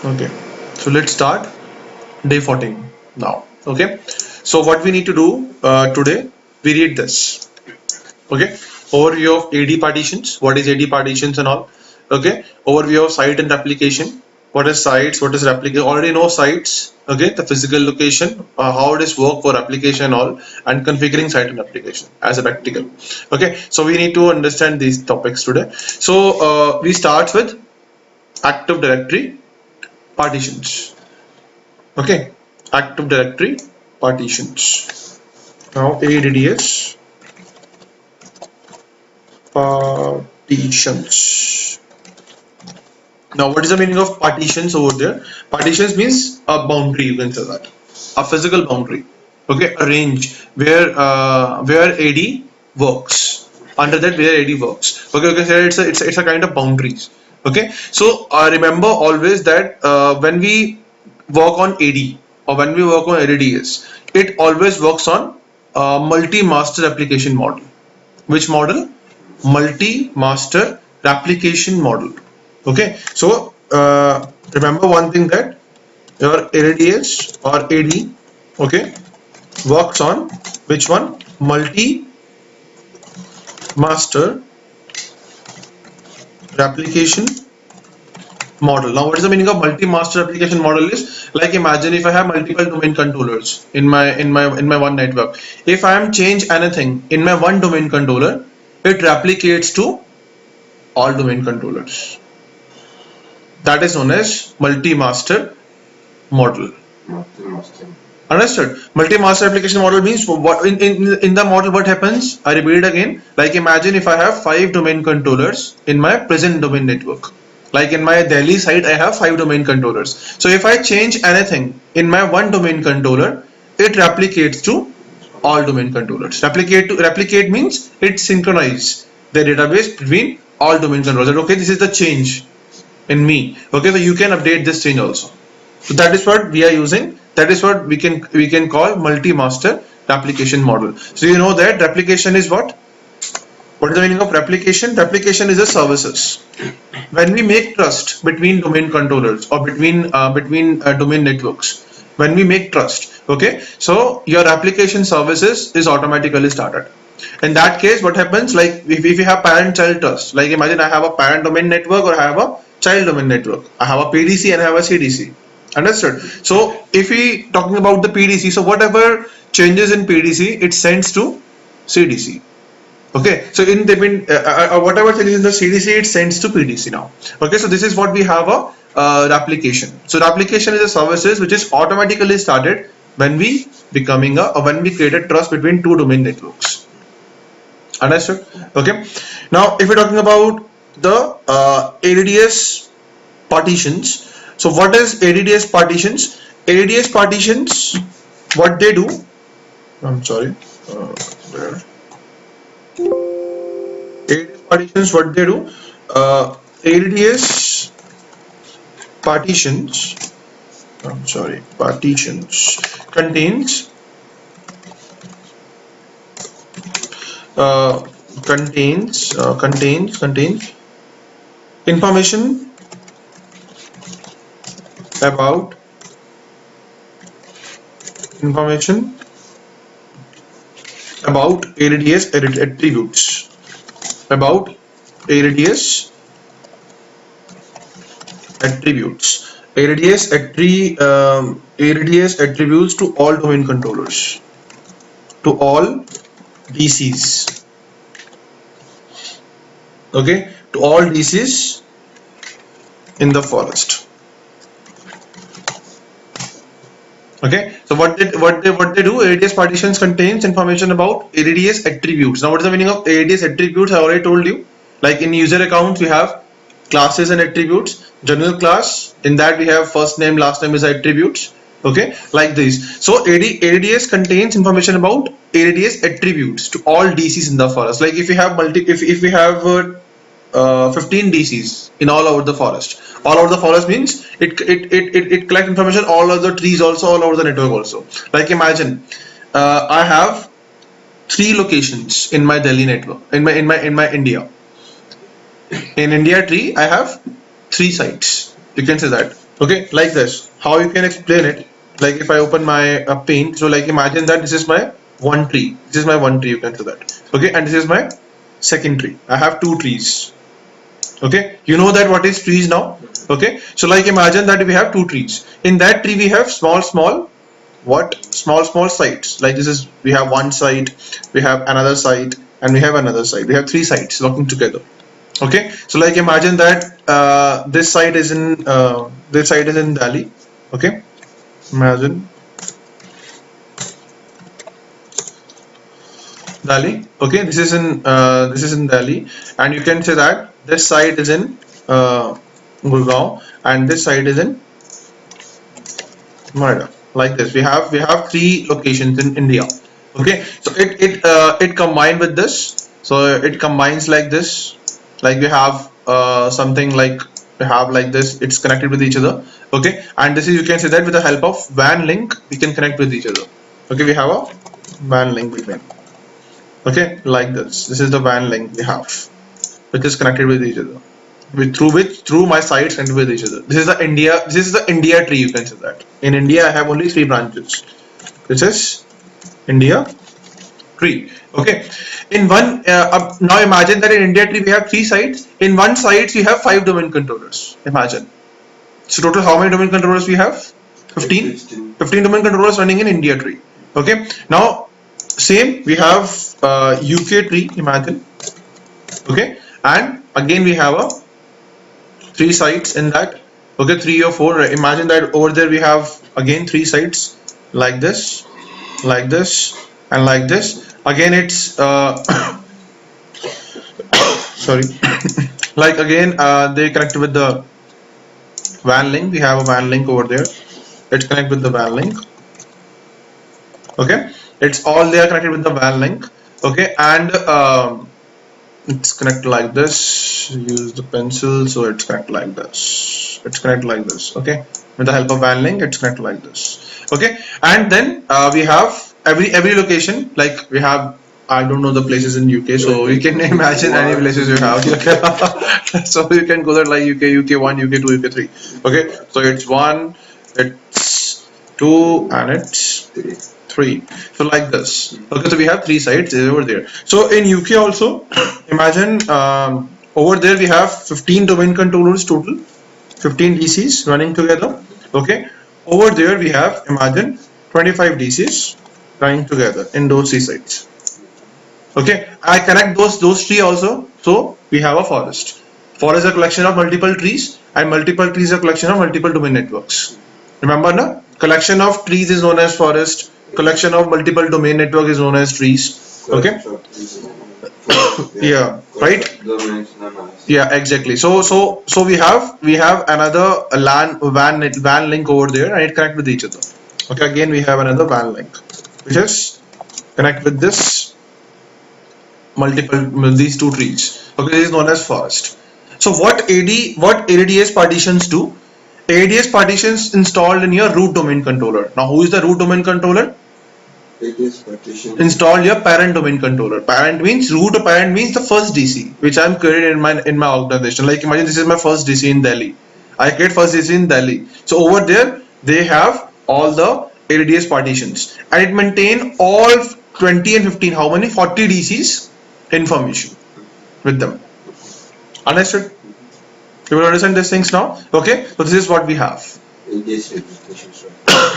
Okay, so let's start day 14 now. Okay, so what we need to do today, we read this. Okay, overview of AD partitions, what is AD partitions and all. Okay, overview of site and replication, what is sites, what is replication. Already know sites. Okay, the physical location, how it is work for application and all, and configuring site and application as a practical. Okay, so we need to understand these topics today. So we start with active directory partitions. Okay, active directory partitions. Now ADDS partitions. Now what is the meaning of partitions over there? Partitions means a boundary, you can say that, a physical boundary. Okay, a range where AD works. Under that where AD works. Okay, you can say it's a kind of boundaries. Okay, so remember always that when we work on AD or when we work on ADDS, it always works on multi-master application model. Which model? Multi-master replication model. Okay, so remember one thing, that your ADS or AD, okay, works on which one? Multi-master replication model. Now what is the meaning of multi-master application model? Is like, imagine if I have multiple domain controllers in my one network. If I am change anything in my one domain controller, it replicates to all domain controllers. That is known as multi-master model. Understood? Multi-master application model means what in the model what happens? I repeat it again. Like, imagine if I have 5 domain controllers in my present domain network. Like in my Delhi site, I have 5 domain controllers. So if I change anything in my one domain controller, it replicates to all domain controllers. Replicate means it synchronizes the database between all domain controllers. Okay, this is the change in me. Okay, so you can update this change also. So that is what we are using. That is what we can call multi-master replication model. So you know that replication is what? What is the meaning of replication? Replication is a services. When we make trust between domain controllers or between domain networks, when we make trust, okay, so your application services is automatically started. In that case, what happens? Like if you have parent-child trust, like imagine I have a parent domain network or I have a child domain network. I have a PDC and I have a CDC. Understood? So if we talking about the PDC, so whatever changes in PDC, it sends to CDC. Okay, so in the whatever changes in the CDC, it sends to PDC now. Okay, so this is what we have a replication. So replication is a services which is automatically started when we when we create a trust between two domain networks. Understood? Okay. Now, if we're talking about the ADDS partitions, so what is ADDS partitions? ADDS partitions, what they do? I'm sorry. There. ADDS partitions, what they do? ADDS partitions. I'm sorry. Partitions contains contains information about ADDS attributes. About ADDS attributes. ADDS attributes to all domain controllers, to all DCs. Okay, to all DCs in the forest. Okay, so what they do? ADDS partitions contains information about ADDS attributes. Now, what is the meaning of ADDS attributes? I already told you. Like in user accounts, we have classes and attributes. General class, in that we have first name, last name is attributes. Okay, like this. So ADDS contains information about ADDS attributes to all DCs in the forest. Like if we have 15 DCs in all over the forest. All over the forest means it collects information all over the trees also, all over the network also. Like imagine I have 3 locations in my Delhi network, in my India. In India tree, I have 3 sites. You can say that. Okay, like this. How you can explain it? Like if I open my paint, so like imagine that this is my one tree. This is my one tree. You can say that. Okay, and this is my second tree. I have two trees. Okay, you know that what is trees now. Okay, so like imagine that we have two trees. In that tree we have small small sides. Like this is, we have one side, we have another side, and we have another side. We have three sides working together. Okay, so like imagine that this side is in Delhi. Okay, imagine Delhi. Okay, this is in Delhi, and you can say that this side is in Gurgaon, and this side is in Noida. Like this, we have three locations in India. Okay, so it combined with this, so it combines like this. Like we have something like we have like this. It's connected with each other. Okay, and this is, you can say that with the help of WAN link we can connect with each other. Okay, we have a WAN link between. Okay, like this is the WAN link we have, which is connected with each other, through my sites connected with each other. This is the India tree, you can say that. In India I have only three branches. This is India tree. Okay, in one now imagine that in India tree we have three sites. In one site we have 5 domain controllers. Imagine. So total how many domain controllers we have? 15 domain controllers running in India tree. Okay, now same we have UK tree, imagine. Okay, and again we have a three sites in that. Okay, 3 or 4. Imagine that over there we have again three sites, like this, and like this. Again it's sorry like again they connect with the WAN link. We have a WAN link over there. It's connect with the WAN link. Okay, it's all they are connected with the WAN link. Okay, and it's connected like this. Use the pencil, so it's connected like this. It's connected like this. Okay, with the help of WAN link, it's connected like this. Okay, and then we have every location. Like we have, I don't know the places in UK, so you can imagine any places you have. So you can go there like UK1, UK2, UK3. Okay, so it's 1, it's 2, and it's 3. So like this. Okay, so we have three sites over there. So in UK also, imagine over there we have 15 domain controllers total, 15 DCs running together. Okay, over there we have, imagine, 25 DCs running together in those three sites. Okay, I connect those three also, so we have a forest. Forest is a collection of multiple trees, and multiple trees are a collection of multiple domain networks. Remember, na? Collection of trees is known as forest. Collection of multiple domain network is known as trees. Okay. Yeah. Right. Yeah. Exactly. So we have another WAN link over there, and it connect with each other. Okay. Again, we have another WAN link, which is connect with this these two trees. Okay. This is known as forest. So what ADDS partitions do? ADS partitions installed in your root domain controller. Now, who is the root domain controller? ADS partition. Install your parent domain controller. Parent means root. Parent means the first DC which I'm created in my organization. Like imagine this is my first DC in Delhi. I create first DC in Delhi. So over there they have all the ADS partitions, and it maintain all 20 and 15. How many? 40 DCs information with them. Understood? You will understand these things now. Okay, so this is what we have. ADS replication.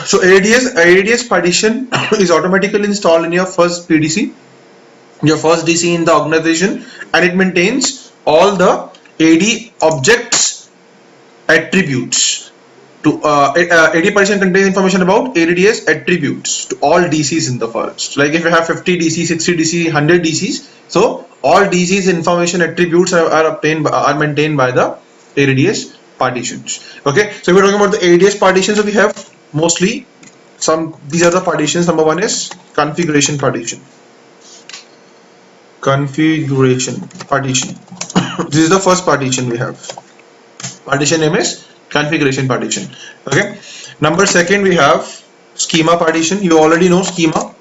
So ADS partition is automatically installed in your first PDC, your first DC in the organization, and it maintains all the AD objects attributes. To AD partition contains information about ADS attributes to all DCs in the forest. Like if you have 50 DC, 60 DC, 100 DCs, so all DCs information attributes are maintained by the ADS partitions. Okay, so we're talking about the ADS partitions. So we have mostly these are the partitions. Number one is configuration partition. Configuration partition. This is the first partition we have. Partition name is configuration partition. Okay. Number second we have schema partition. You already know schema.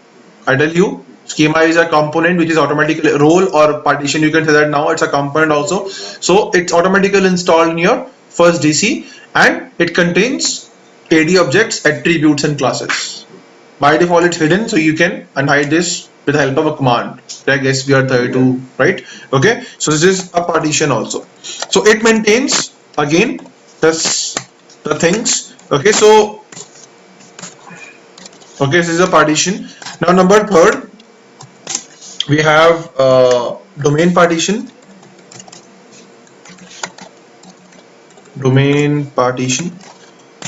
I tell you, schema is a component which is automatically role or partition. You can say that now it's a component also. So it's automatically installed in your first DC, and it contains AD objects, attributes, and classes. By default, it's hidden, so you can unhide this with the help of a command. Like SVR32, right? Okay, so this is a partition also. So it maintains again this the things. Okay, so this is a partition. Now, number third, we have domain partition.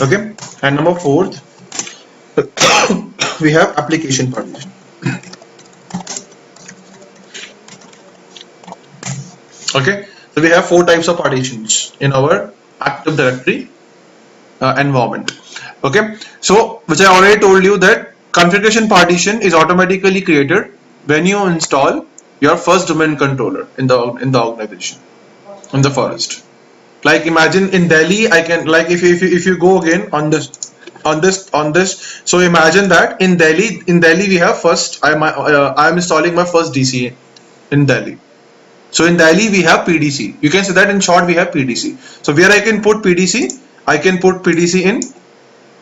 Okay, and number fourth, we have application partition. Okay, so we have four types of partitions in our Active Directory environment. Okay, so which I already told you that configuration partition is automatically created when you install your first domain controller in the organization, in the forest. Like imagine in Delhi, I can, like if you go again on this. So imagine that in Delhi we have first I'm installing my first DC in Delhi. So in Delhi we have PDC. You can say that in short we have PDC. So where I can put PDC, I can put PDC in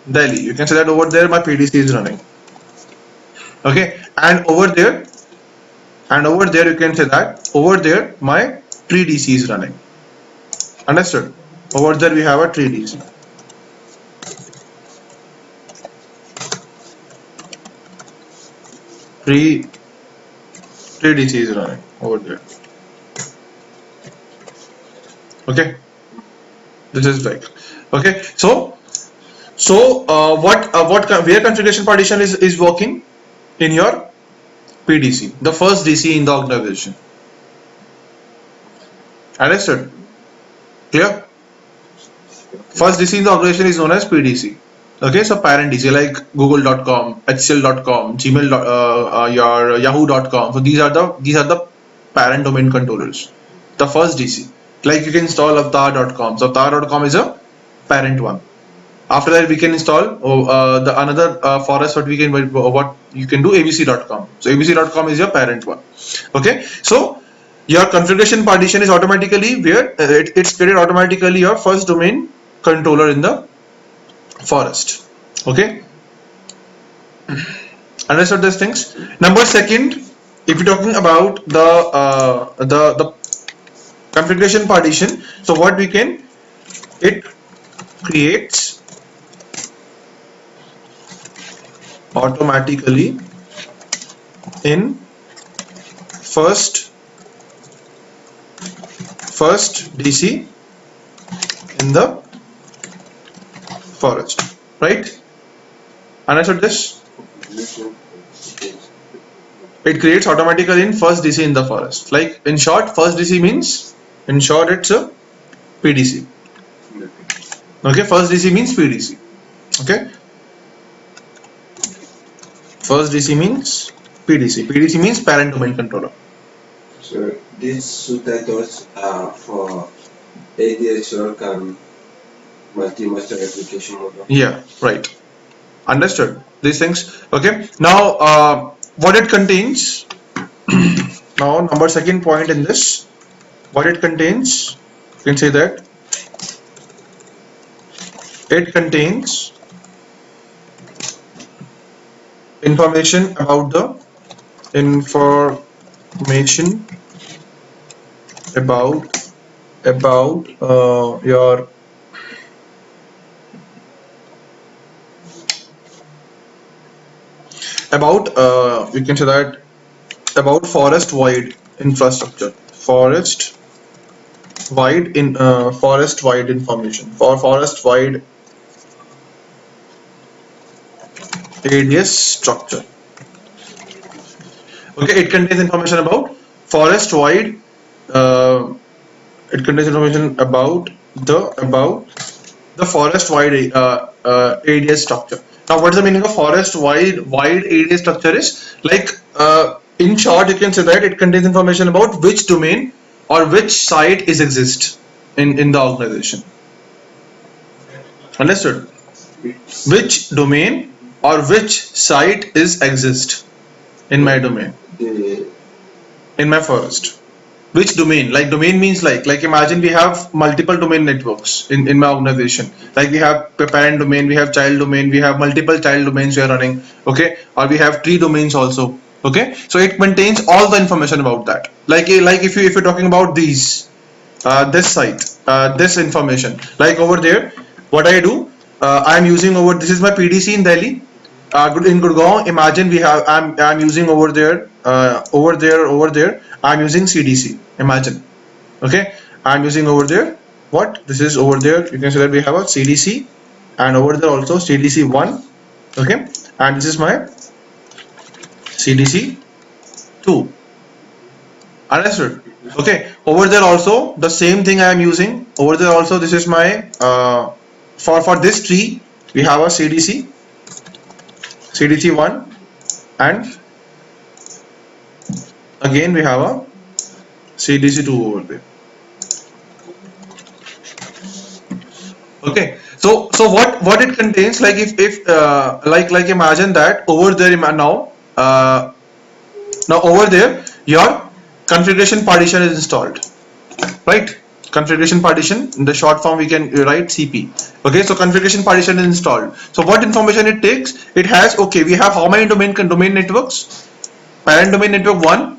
Delhi. You can say that over there my PDC is running. Okay, and over there you can say that over there my tree DC is running. Understood? Over there we have a tree DC. Tree DC is running over there. Okay, this is like, okay, so where configuration partition is working in your PDC, the first DC in the organization. Understood? Clear? First DC in the organization is known as PDC. Okay, so parent DC like google.com, hcl.com, gmail, your yahoo.com. So these are the parent domain controllers. The first DC, like you can install avatar.com. So avatar.com is a parent one. After that we can install the another forest, what you can do, abc.com. So abc.com is your parent one. Okay, so your configuration partition is automatically where it's created automatically your first domain controller in the forest. Okay, understood these things? Number second, if you're talking about the configuration partition, so what we can, it creates automatically in first DC in the forest, right? Understood this? It creates automatically in first DC in the forest. Like in short, first DC means, in short, it's a PDC. Okay, first DC means PDC. Okay, first DC means PDC. PDC means parent domain controller. So these subtitles are for ADSL and Multimaster application model. Yeah, right. Understood these things. Okay, now what it contains. Now number second point in this, what it contains, you can say that it contains information about your you can say that about forest wide infrastructure, forest wide information for forest wide ADS structure. Okay, it contains information about forest wide. It contains information about the forest wide ADS structure. Now, what is the meaning of forest wide ADS structure? Is like in short, you can say that it contains information about which domain or which site is exist in the organization. Understood? Which domain or which site is exist in my domain, in my forest. Which domain? Like domain means like imagine we have multiple domain networks in my organization. Like we have parent domain, we have child domain, we have multiple child domains we are running. Okay, or we have tree domains also. Okay, so it contains all the information about that. Like if you're talking about these this site, this information, like over there, what I do, I'm using over, this is my PDC in Delhi. In Gurgaon, imagine we have, I'm using over there, over there, I'm using CDC. Imagine, okay, I'm using over there. What this is over there? You can see that we have a CDC, and over there also CDC one, okay, and this is my CDC two. Understood? Okay. Over there also the same thing I am using. Over there also this is my for this tree we have a CDC one, and again we have a CDC two over there. Okay. So what it contains, like if like imagine that over there now over there your configuration partition is installed, right? Configuration partition, in the short form we can write CP. Okay, so configuration partition is installed. So what information it takes? It has, okay, we have how many domain networks? Parent domain network 1,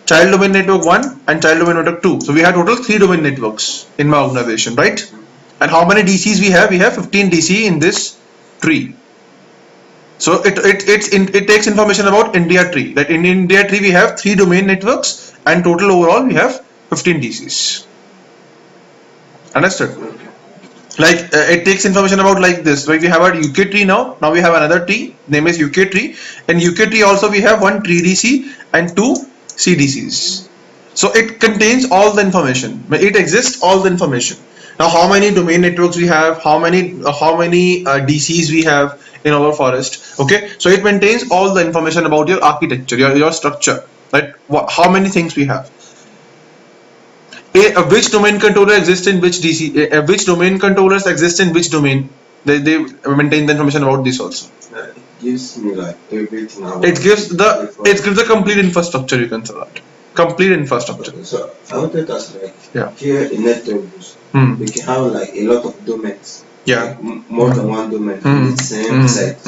child domain network 1, and child domain network 2. So we have total 3 domain networks in my organization, right? And how many DCs we have? We have 15 DC in this tree. So it takes information about India tree. That in India tree we have 3 domain networks, and total overall we have 15 DCs. Understood? Like it takes information about like this. Like we have our UK tree now. Now we have another tree. Name is UK tree. In UK tree also we have 1 tree DC and 2 CDCs. So it contains all the information. It exists all the information. Now how many domain networks we have? How many DCs we have in our forest? Okay. So it maintains all the information about your architecture, your structure. Right? How many things we have? Which domain controller exists in which DC, which domain controllers exist in which domain, they maintain the information about this also. It gives me like everything. It gives the complete infrastructure, you can say that. Complete infrastructure. So I wanted to ask, like, Yeah. here in networks, we can have like a lot of domains. Yeah. Like, more than one domain in the same site.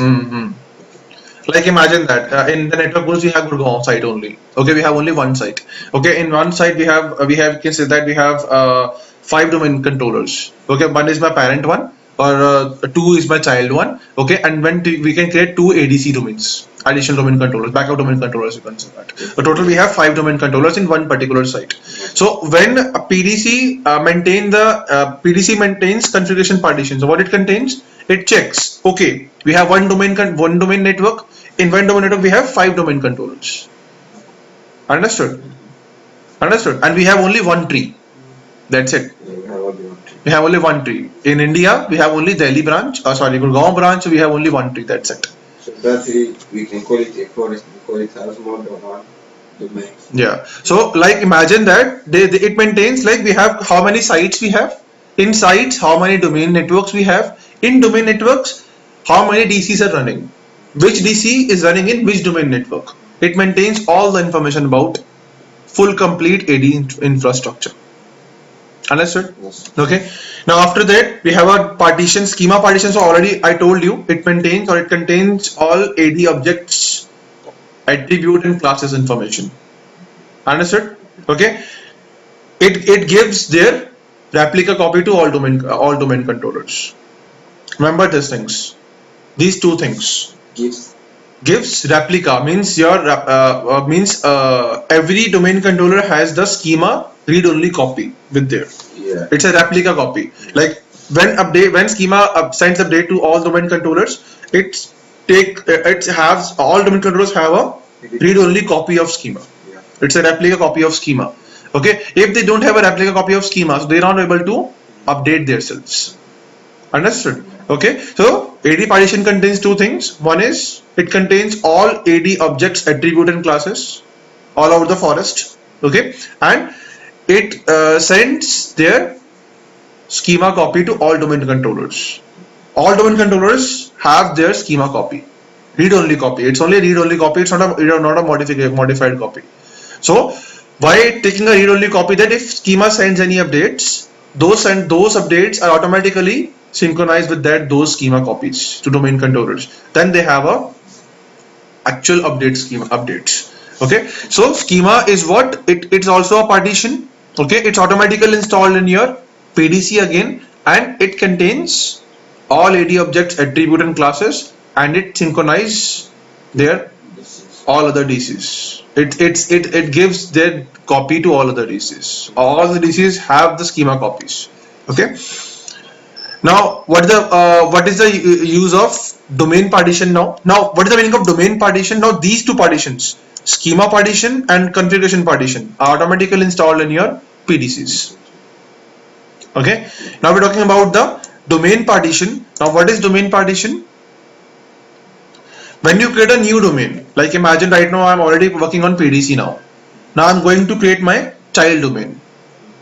Like imagine that in the network rules we have Gurgaon site only. Okay, we have only one site. Okay, in one site we have you can say that we have 5 domain controllers. Okay, one is my parent one, or 2 is my child one. Okay, and when we can create 2 ADC domains, additional domain controllers, backup domain controllers, you can say that. So total we have 5 domain controllers in one particular site. So when a PDC PDC maintains configuration partition. So what it contains? It checks. Okay, we have one domain network. In one domain network we have 5 domain controllers. Understood? Understood. And we have only one tree. That's it. We have only one tree. In India, we have only Delhi branch. Gurgaon branch. We have only one tree. That's it. So that's it. We can call it a forest because it has more than one domain. Yeah. So like imagine that it maintains, like we have how many sites we have. In sites, how many domain networks we have. In domain networks, how many DCs are running. Which DC is running in which domain network. It maintains all the information about full complete AD infrastructure. Understood? Yes. Okay. Now after that we have a partition, schema partition. So already I told you it contains all AD objects, attribute and classes information. Understood? Okay. It gives their replica copy to all domain controllers. Remember these things. These 2 things. Gives replica means your every domain controller has the schema read-only copy with there. Yeah. It's a replica copy. Like when schema sends update to all domain controllers, all domain controllers have a read-only copy of schema. Yeah. It's a replica copy of schema. Okay. If they don't have a replica copy of schema, so they're not able to update themselves. Understood? Okay. So AD partition contains 2 things. One is it contains all AD objects, attribute and classes all over the forest. Okay. And it sends their schema copy to all domain controllers. All domain controllers have their schema copy, read-only copy. It's only read-only copy. It's not a modified copy. So Why taking a read-only copy? That if schema sends any updates, those updates are automatically synchronized with those schema copies to domain controllers. Then they have a actual update schema updates. Okay, so schema is what it's also a partition. Okay, it's automatically installed in your PDC again, and it contains all AD objects, attribute and classes, and it synchronizes their all other DCs. It gives their copy to all other DCs. All the DCs have the schema copies. Okay. Now, what is the use of domain partition now? Now, what is the meaning of domain partition? Now, these two partitions, schema partition and configuration partition, are automatically installed in your PDCs. Okay. Now we're talking about the domain partition. Now, what is domain partition? When you create a new domain, like imagine right now I'm already working on PDC now. Now I'm going to create my child domain.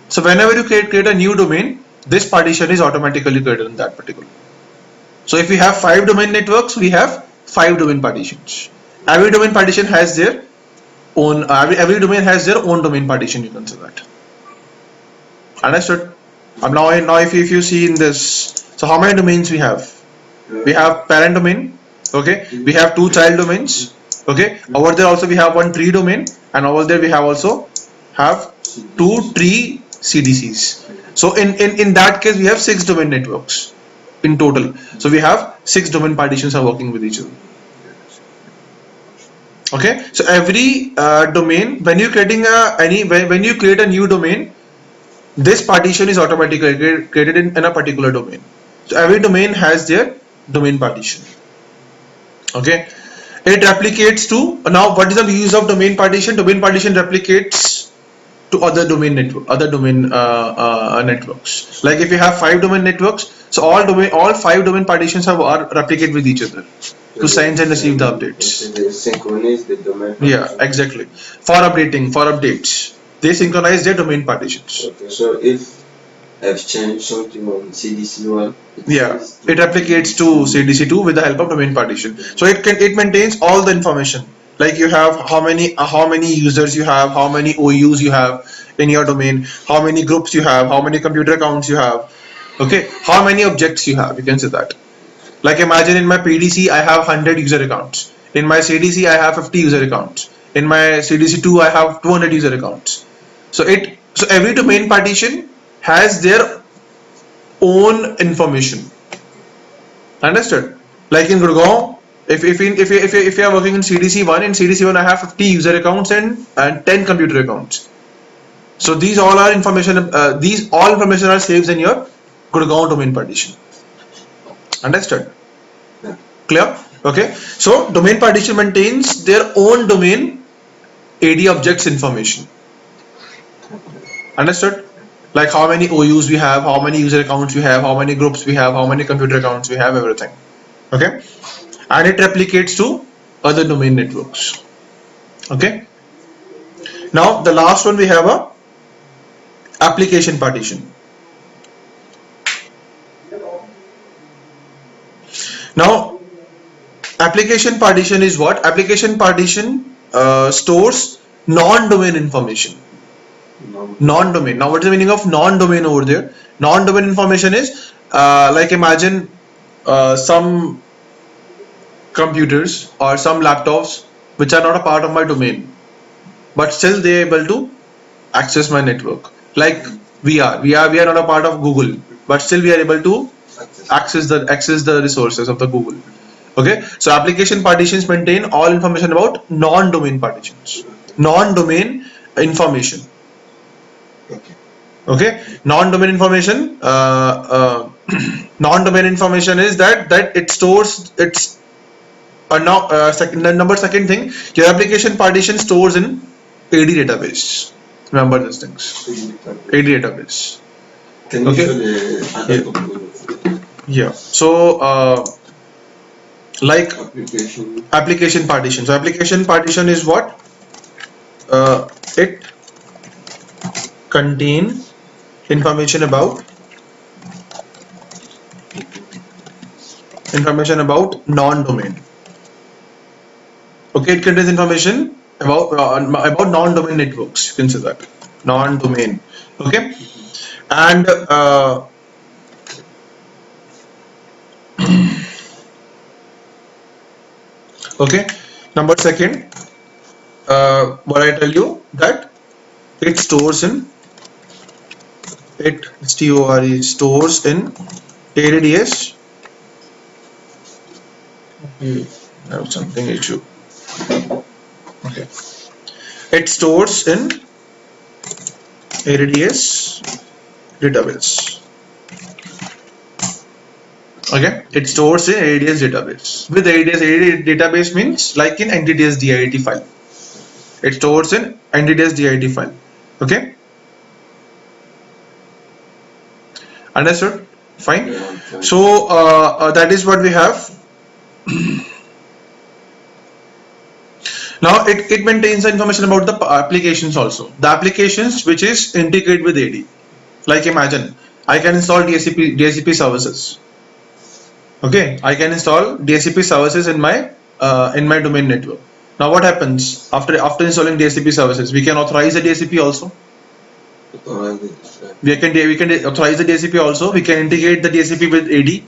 So whenever you create a new domain, this partition is automatically created in that particular. So if we have 5 domain networks, we have 5 domain partitions. Every domain partition has their own, every domain has their own domain partition, you can say that. Understood? Now if you see in this, so how many domains we have? We have parent domain, okay, we have 2 child domains, okay, over there also we have 1 tree domain, and over there we have also have 2 tree CDCs. So in that case we have 6 domain networks in total. So we have 6 domain partitions are working with each other. Okay, so every domain, when you creating when you create a new domain, this partition is automatically created in a particular domain. So every domain has their domain partition. Okay, it replicates to, now what is the use of domain partition? Domain partition replicates to other domain networks. Like if you have 5 domain networks, so all 5 domain partitions are replicate with each other to send and receive the updates. They synchronize the domain. Yeah, exactly. For updates, they synchronize their domain partitions. Okay, so if I've changed something on CDC1, it replicates to CDC2 with the help of domain partition. So it maintains all the information. Like you have how many users you have, how many OUs you have in your domain, how many groups you have, how many computer accounts you have, okay, how many objects you have, you can say that. Like imagine in my PDC I have 100 user accounts, in my CDC I have 50 user accounts, in my CDC2 I have 200 user accounts. So every domain partition has their own information. Understood? Like in Gurgaon, if you are working in CDC1, I have 50 user accounts and 10 computer accounts. So these all are information. These all information are saved in your Gurgaon domain partition. Understood? Clear? Okay. So domain partition maintains their own domain AD objects information. Understood? Like how many OUs we have, how many user accounts we have, how many groups we have, how many computer accounts we have, everything. Okay, and it replicates to other domain networks. Okay, now the last one we have a application partition. Now application partition is what? Application partition stores non-domain information. Non-domain. Now what is the meaning of non-domain over there? Non-domain information is like imagine some computers or some laptops which are not a part of my domain, but still they are able to access my network. Like we are not a part of Google, but still we are able to access the resources of the Google. Okay, so application partitions maintain all information about non-domain partitions, non-domain information. Okay, non-domain information. Non-domain information is that it stores its second thing. Your application partition stores in AD database. Remember these things. AD database. Okay. Yeah. So like application partition. So application partition is what? It contain information about non-domain. Okay, it contains information about non-domain networks. You can say that non-domain. Okay, and okay. Number second, what I tell you that it stores in stores in ADDS. I have something issue. Okay, it stores in ADDS database. Okay, it stores in ADS database. With ADS database means like in entities DIT file. It stores in entities DIT file. Okay, understood? Fine. Yeah. So that is what we have. Now it maintains the information about the applications also. The applications which is integrate with AD. Like imagine I can install DHCP services. Okay, I can install DHCP services in my domain network. Now what happens after installing DHCP services? We can authorize the DHCP also. We can authorize the DHCP also. We can integrate the DHCP with AD.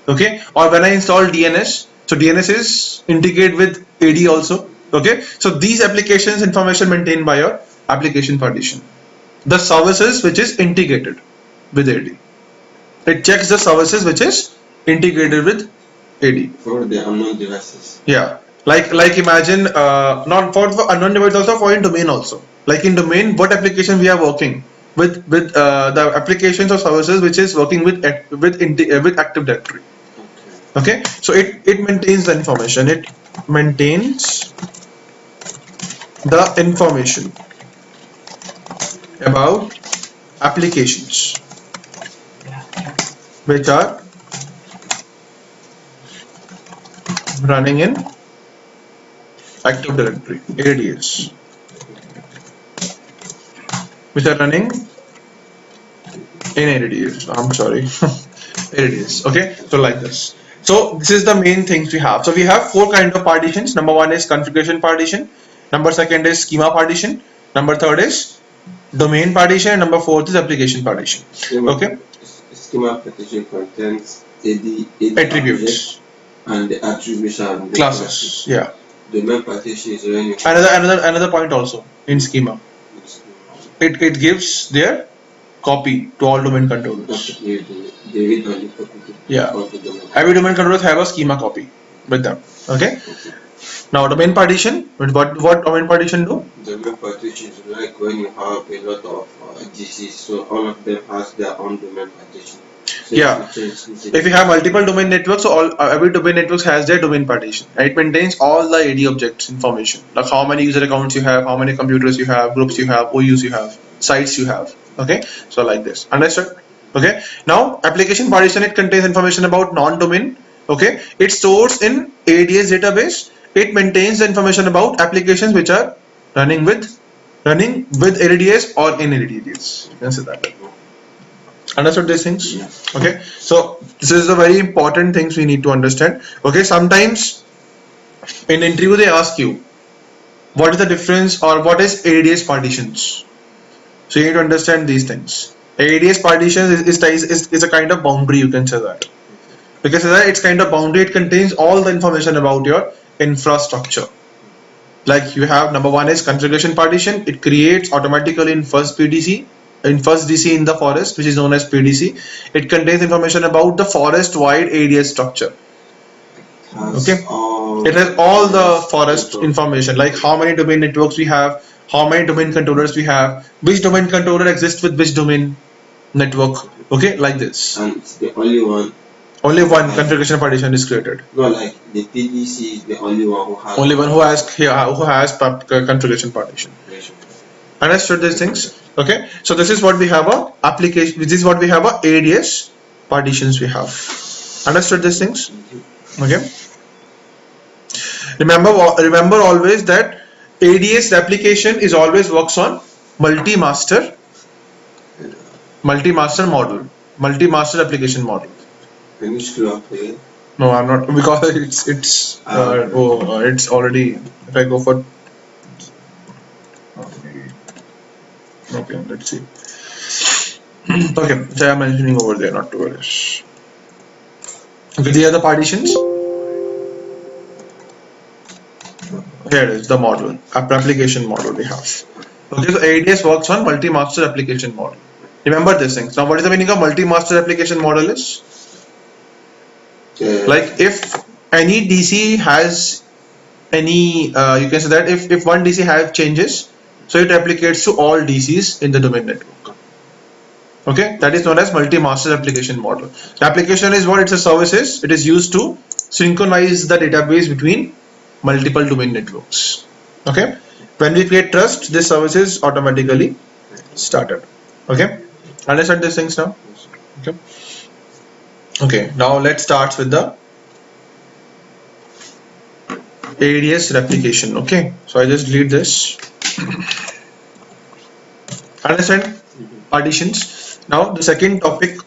Okay, or when I install DNS, so DNS is integrate with AD also. Okay, so these applications information maintained by your application partition. The services which is integrated with AD. It checks the services which is integrated with AD. For the unknown devices. Yeah, like imagine not for unknown device also, for in domain also. Like in domain, what application we are working with the applications or services which is working with Active Directory. Okay, so it maintains the information. It maintains the information about applications which are running in Active Directory ADS, which are running in ADS. I'm sorry, ADS. Okay, so like this. So this is the main things we have. So we have four kind of partitions. Number one is configuration partition. Number second is schema partition. Number third is domain partition. And number fourth is application partition. Okay. Schema partition contains AD attributes and the attributes are classes. Yeah. Domain partition is when you another point also in schema. It gives their copy to all domain controllers. Yeah. Every domain controllers have a schema copy with them. Okay. Now domain partition. What domain partition do? Domain partition is like when you have a lot of GCs, so all of them has their own domain partition. So yeah. If you have multiple domain networks, so every domain network has their domain partition. It maintains all the AD objects information, like how many user accounts you have, how many computers you have, groups you have, OUs you have, sites you have. Okay, so like this. Understood? Okay. Now application partition, it contains information about non-domain. Okay, it stores in ADS database. It maintains the information about applications which are running with ADS or in ADS. You can say that. Understood these things? Yeah. Okay, so this is the very important things we need to understand. Okay, sometimes in interview they ask you what is the difference or what is ADS partitions. So you need to understand these things. ADS partitions is a kind of boundary, you can say that, because it's kind of boundary. It contains all the information about your infrastructure. Like you have number one is configuration partition. It creates automatically in first DC in the forest, which is known as PDC. It contains information about the forest wide ADS structure. Okay, it has all the forest information, like how many domain networks we have, how many domain controllers we have, which domain controller exists with which domain network. Okay, like this. And it's the only one. Only one configuration partition is created. No, like the PDC is the only one who has configuration partition. Understood these things? Okay, so this is what we have a application. This is what we have a ADS partitions we have. Understood these things? Okay. Remember always that ADS application is always works on multi-master model, multi-master application model. Can you scroll up here? No, I'm not, because it's already. If I go for Okay, let's see. Okay, so I'm mentioning over there, not to worry. Okay, these are the partitions. Here it is, the model, application model we have. Okay, so ADS works on multi-master application model. Remember these things. Now, what is the meaning of multi-master application model is? Like if any DC has any, you can say that if one DC has changes, so it replicates to all DCs in the domain network. Okay, that is known as multi-master application model. The application is what it's a services. It is used to synchronize the database between multiple domain networks. Okay, when we create trust, this service is automatically started. Okay, understand these things now? Okay. Okay, now let's start with the ADS replication. Okay, so I just delete this. Understand partitions. Now the second topic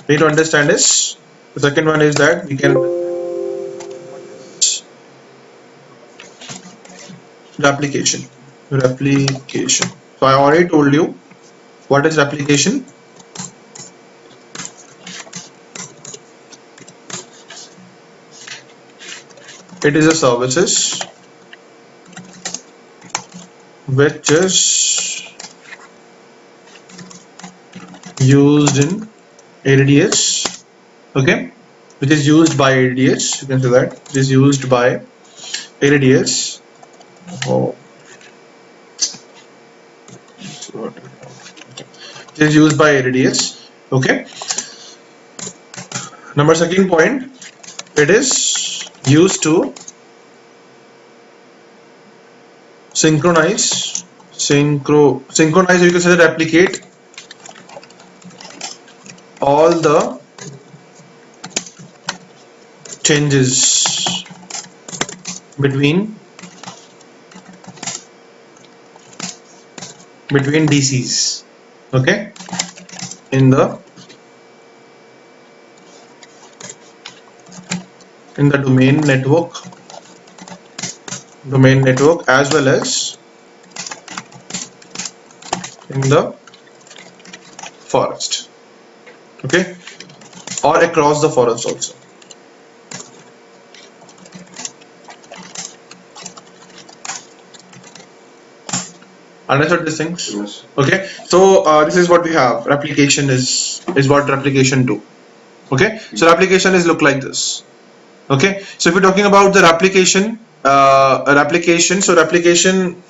we need to understand is, the second one is that we can replication. So I already told you what is replication. It is a services which is used in ADS. Okay, which is used by ADS. You can say that it is used by ADS. Oh. It is used by ADS. Okay. Number second point, it is used to synchronize, you can say that replicate all the changes between DCs, okay, in the domain network as well as in the forest, okay, or across the forest also. Understood these things? Yes. Okay, so this is what we have. Replication is what replication do. Okay, so replication is look like this. Okay, so if we're talking about the replication, so replication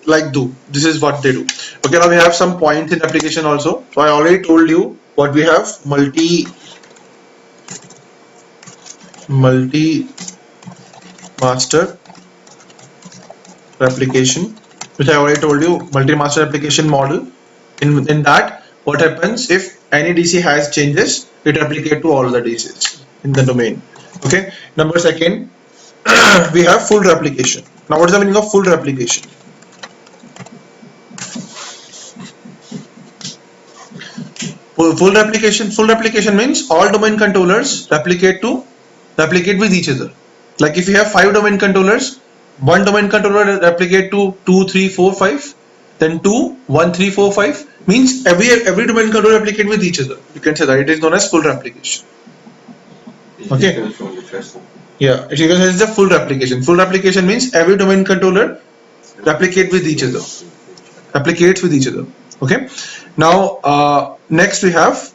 like do, this is what they do. Okay, now we have some points in application also. So I already told you what we have: multi-master replication, which I already told you, multi-master application model. In that, what happens if any DC has changes, it replicate to all the DCs in the domain. Okay, number second, we have full replication. Now what is the meaning of full replication? Full replication means all domain controllers replicate with each other. Like if you have 5 domain controllers, one domain controller replicate to 2, 3, 4, 5, then 2, 1, 3, 4, 5, means every domain controller replicate with each other. You can say that it is known as full replication. Okay. Yeah, it's the full replication. Full replication means every domain controller replicate with each other. Replicates with each other. Okay. Now next we have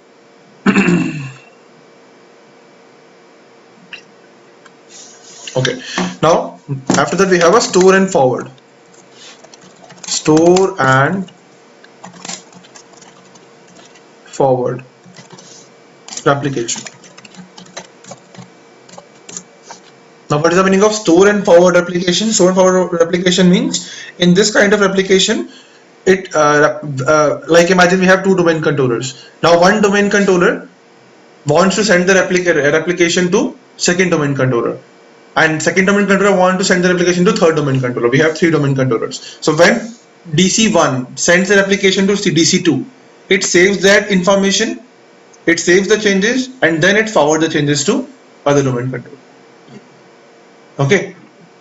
okay. Now after that we have a store and forward. Store and forward replication. Now what is the meaning of store and forward replication? Store and forward replication means in this kind of replication, it like imagine we have 2 domain controllers. Now one domain controller wants to send the replication to second domain controller, and second domain controller wants to send the replication to third domain controller. We have 3 domain controllers. So when DC1 sends the replication to DC2, it saves that information, it saves the changes, and then it forwards the changes to other domain controller. Okay,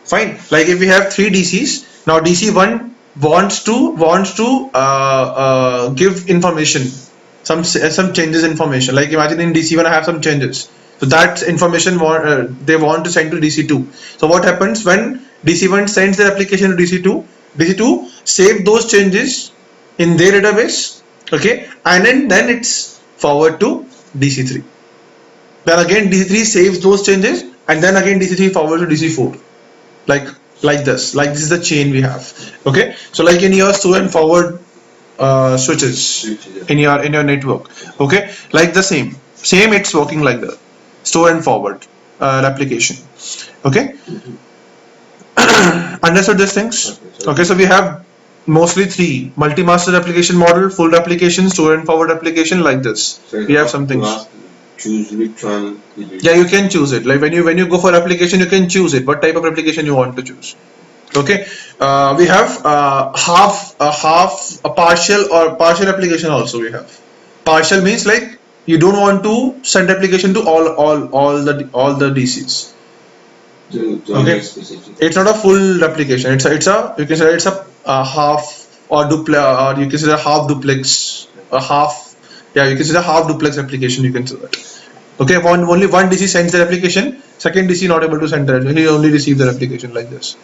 fine. Like if we have 3 DCs, now DC1 wants to give information, some changes information. Like imagine in DC1 I have some changes, so that information they want to send to DC2. So what happens when DC1 sends their application to DC2? DC2 save those changes in their database, okay, and then it's forward to DC3. Then again DC3 saves those changes, and then again DC3 forward to DC4, like this is the chain we have. Okay, so like in your store and forward switches in your network, okay, like the same it's working like the store and forward replication. Okay. Understood these things? Okay, so we have mostly three: multi-master replication model, full replication, store and forward replication, like this. So We have some things. choose which one. Yeah, you can choose it. Like when you go for application, you can choose it. What type of application you want to choose. Okay, we have a partial or partial application also. We have partial means like you don't want to send application to all the DCs. Okay, it's not a full replication. It's a you can say it's a half or duplex, or you can say a half duplex, a half. Yeah, you can say a half duplex application. You can say that. Okay, only one DC sends the application. Second DC not able to send that. He only receives the application like this.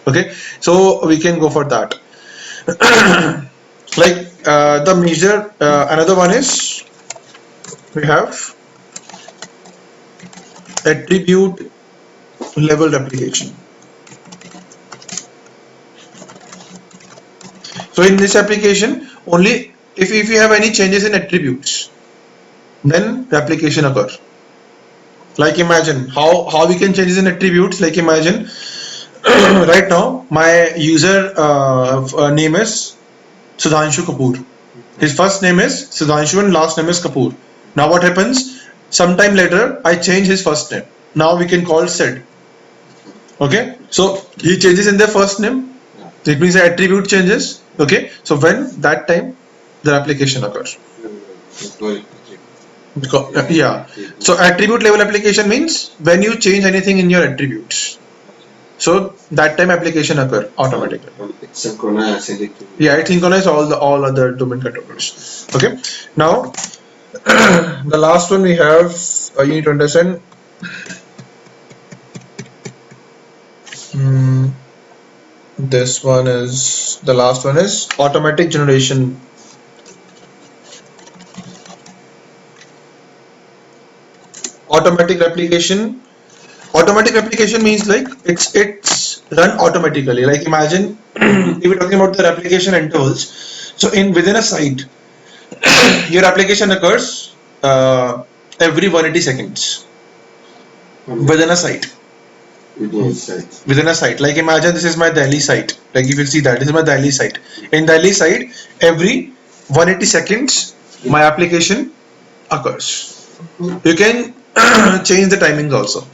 Okay, so we can go for that. Like the major another one is we have attribute level replication. So in this application, only if you have any changes in attributes, then the application occur. Like imagine how we can changes in attributes. Like imagine right now my user name is Sudhanshu Kapoor. His first name is Sudhanshu and last name is Kapoor. Now what happens? Sometime later I change his first name. Now we can call Sid. Okay, so he changes in their first name. It means the attribute changes. Okay, so when that time the application occurs. Because, yeah, so attribute level application means when you change anything in your attributes, so that time application occur automatically. It's synchronized. Yeah, it synchronizes all other domain controllers. Okay, now the last one we have, you need to understand. This one is the last one is automatic generation. Automatic replication. Automatic replication means like it's run automatically. Like imagine if we're talking about the replication intervals. So within a site, your application occurs every 180 seconds within a site. Within a site. Like imagine this is my Delhi site. Like if you see that this is my Delhi site. In Delhi site, every 180 seconds my application occurs. You can change the timings also.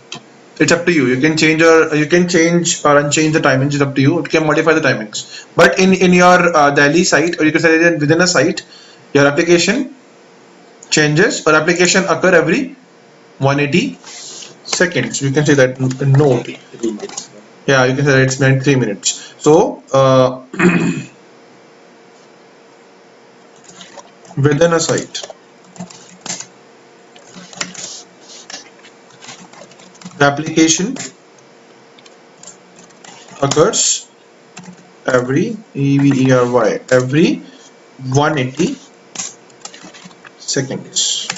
It's up to you. You can change or unchange the timings. It's up to you. You can modify the timings. But in your Delhi site, or you can say that within a site, your application changes or application occur every 180 seconds. You can say that node. Yeah, you can say that it's meant 3 minutes. So within a site, the application occurs every every 180 seconds.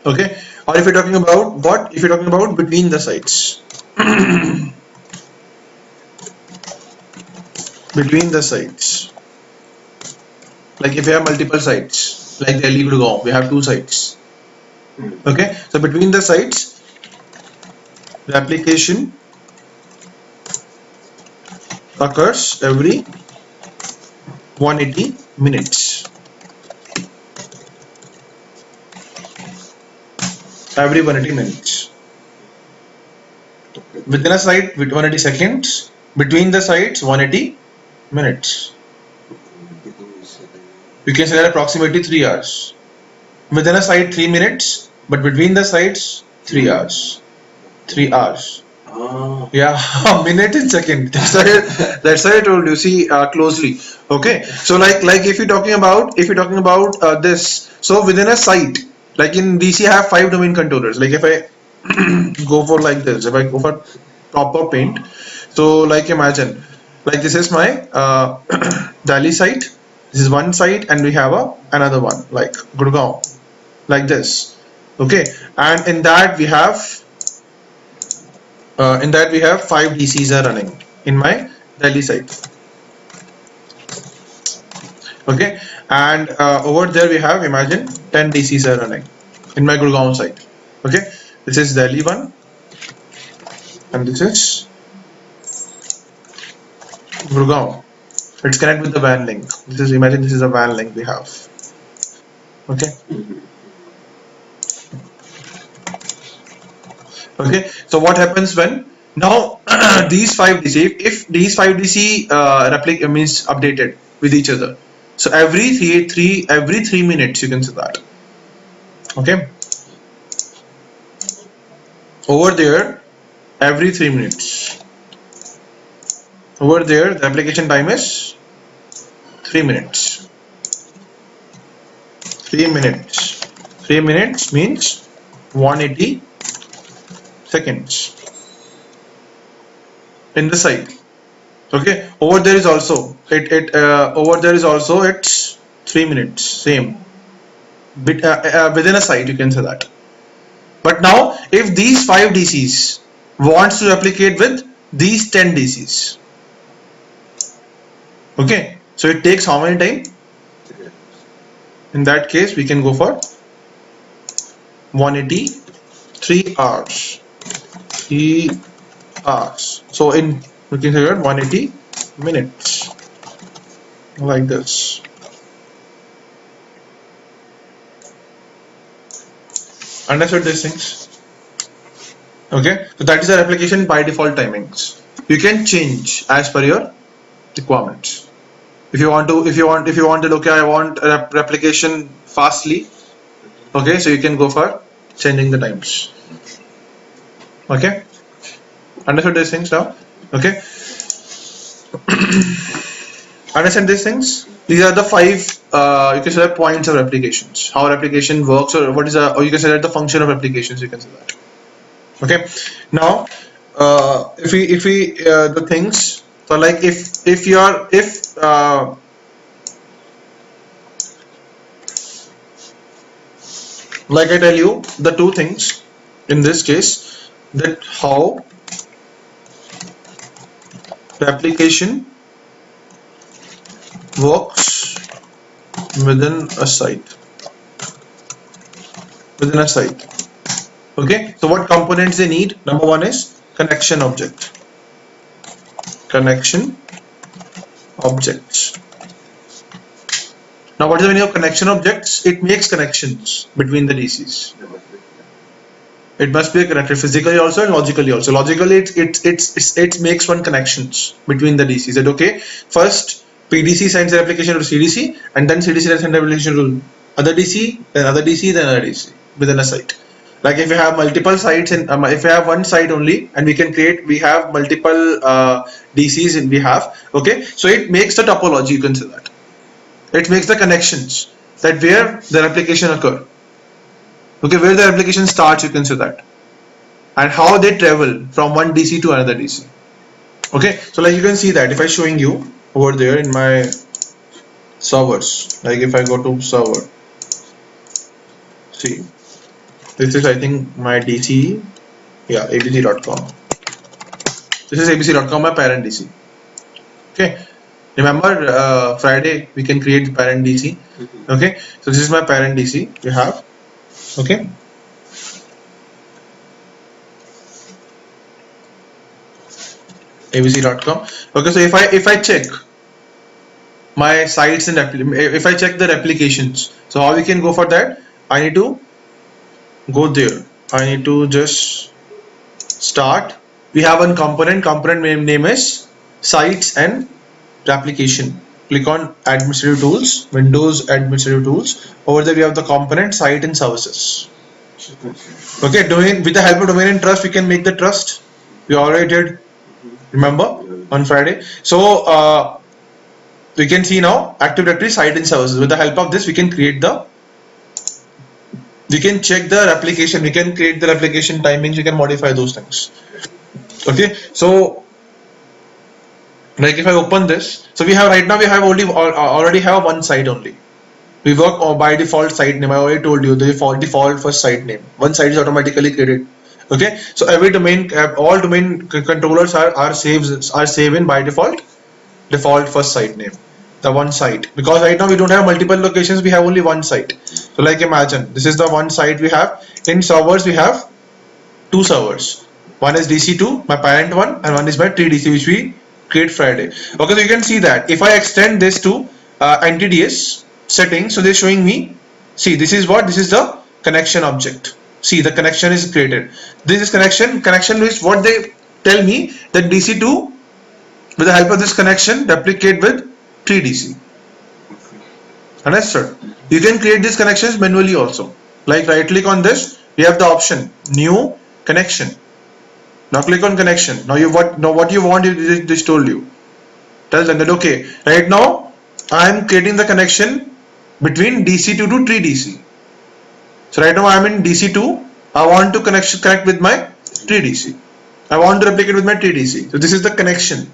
Okay, or if you're talking about what? If you're talking about between the sites. Between the sites, like if you have multiple sites, like Delhi, Gurgaon, we have 2 sites. Okay, so between the sites, the application occurs every 180 minutes. Every 180 minutes. Within a site with 180 seconds, between the sites 180 minutes. You can say that approximately 3 hours. Within a site 3 minutes, but between the sites 3 hours. 3 hours. Oh. Yeah, a minute and second. That's why I told you. See closely. Okay. So like if you're talking about this. So within a site, like in DC, I have 5 domain controllers. Like if I go for like this, if I go for proper paint, so like imagine, like this is my Dali site. This is one site, and we have another one like Gurgaon, like this. Okay, and in that we have 5 DCs are running in my Delhi site. Okay, and over there we have, imagine, 10 DCs are running in my Gurgaon site. Okay, this is Delhi one, and this is Gurgaon. Let's connect with the WAN link. Imagine this is a WAN link we have. Okay. Okay, so what happens when now these 5 DC, if these 5 DC replic means updated with each other, so every 3 minutes you can say that. Okay, over there every 3 minutes. Over there the application time is 3 minutes. 3 minutes. 3 minutes means 180 seconds in the site. Okay, over there is also over there is also it's 3 minutes, same within a site, you can say that. But now if these 5 DCs wants to replicate with these 10 DCs, okay, so it takes how many time? In that case we can go for 183 hours. 3 hours. So in, we can say that 180 minutes, like this. Understood these things? Okay, so that is our application by default timings. You can change as per your requirements. If you want to, okay, I want a replication fastly. Okay, so you can go for changing the times. Okay, understood these things now? Okay. Understand these things? These are the 5 you can say points of replications. How replication works, or what is or you can say that the function of replications. You can say that. Okay. Now, if we the things. So like if you are like I tell you the 2 things in this case, that how replication works within a site. Okay, so what components they need? Number 1 is connection object. Connection objects. Now what is the meaning of connection objects? It makes connections between the DCs. It must be connected physically also and logically also. Logically it makes one connections between the DCs. That okay, first PDC sends an application to CDC, and then CDC sends an application to other DC, then other DC, then other DC within a site. Like if you have multiple sites, and if you have one site only, and we have multiple DCs, and we have, okay, so it makes the topology, you can say that. It makes the connections that where the replication occur. Okay, where the application starts, you can say that, and how they travel from one DC to another DC. Okay, so like you can see that if I showing you over there in my servers, like if I go to server, see, this is I think my DC, yeah, abc.com. This is abc.com, my parent DC. Okay, remember Friday we can create the parent DC. Okay, so this is my parent DC you have. Okay, abc.com. okay, so if I check my sites and if I check the replications, so how we can go for that? I need to go there. I need to just start. We have one component name is sites and replication. Click on administrative tools, Windows administrative tools. Over there we have the component site and services. Okay, with the help of domain and trust we can make the trust. We already did, remember, on Friday. So we can see now Active Directory site and services. With the help of this, we can create the, we can check the replication, we can create the replication timings, we can modify those things. Okay, so like if I open this, so we have right now we have only already have one site only. We work by default site name. I already told you the default first site name. One site is automatically created. Okay, so every domain, all domain controllers are saved in by default first site name, the one site, because right now we don't have multiple locations, we have only one site. So like imagine this is the one site we have. In servers we have two servers, one is DC2, my parent one, and one is my 3DC which we create Friday. Okay, so you can see that if I extend this to NTDS settings, so they're showing me, see, this is what, this is the connection object. See, the connection is created. This is connection is what they tell me, that DC2 with the help of this connection replicate with 3DC. Understood? You can create these connections manually also. Like right click on this, we have the option new connection. Now click on connection. Now what you want, this told you. Tell them that okay, right now I am creating the connection between DC2 to 3DC. So right now I am in DC2. I want to connect with my 3DC. I want to replicate with my 3DC. So this is the connection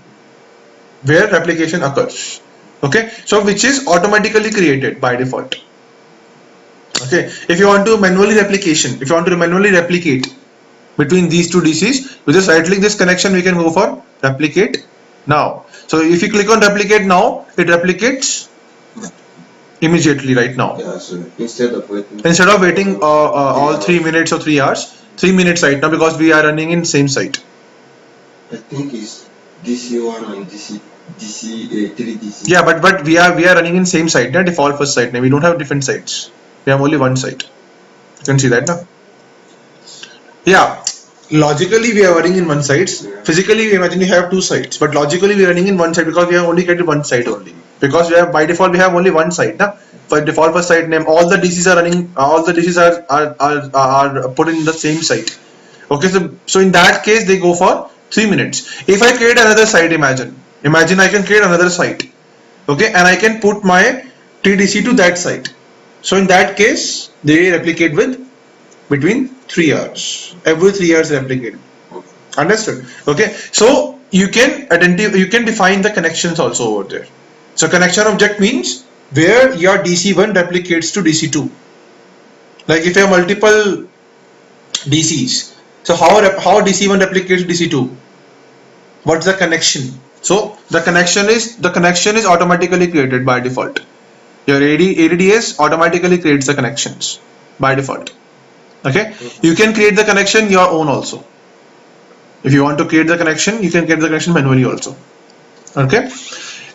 where replication occurs. Okay, so which is automatically created by default. Okay, if you want to manually replication, if you want to manually replicate between these two DCs, with just right click this connection, we can go for replicate now. So if you click on replicate now, it replicates immediately right now. Yeah, so instead of waiting All 3 minutes or 3 hours, 3 minutes right now, because we are running in same site. I think it's DC1 and DC 3DC. Yeah, but we are running in same site, yeah, default first site. Now we don't have different sites. We have only one site. You can see that now. Yeah, logically we are running in one site. Physically we imagine we have two sites, but logically we are running in one site because we have only created one site only. Because we have by default we have only one site. Now, for default first site name, all the DCs are running. All the DCs are put in the same site. Okay, so in that case they go for 3 minutes. If I create another site, imagine I can create another site. Okay, and I can put my TDC to that site. So in that case, they replicate with between 3 hours. Every 3 hours replicate. Understood? Okay, so you can define the connections also over there. So connection object means where your DC1 replicates to DC2. Like if you have multiple DCs, so how DC1 replicates to DC2? What's the connection? So the connection is automatically created by default. Your ADDS automatically creates the connections by default. Okay, you can create the connection your own also. If you want to create the connection, you can create the connection manually also. Okay,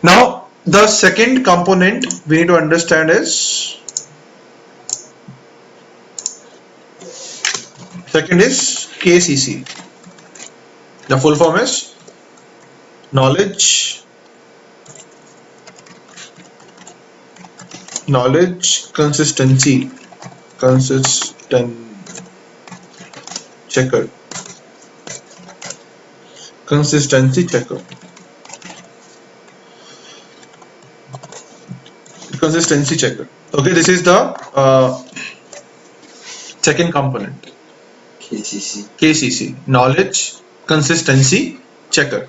now the second component we need to understand is KCC. The full form is knowledge consistency checker. Consistency checker. Okay, this is the second component. KCC, knowledge consistency checker.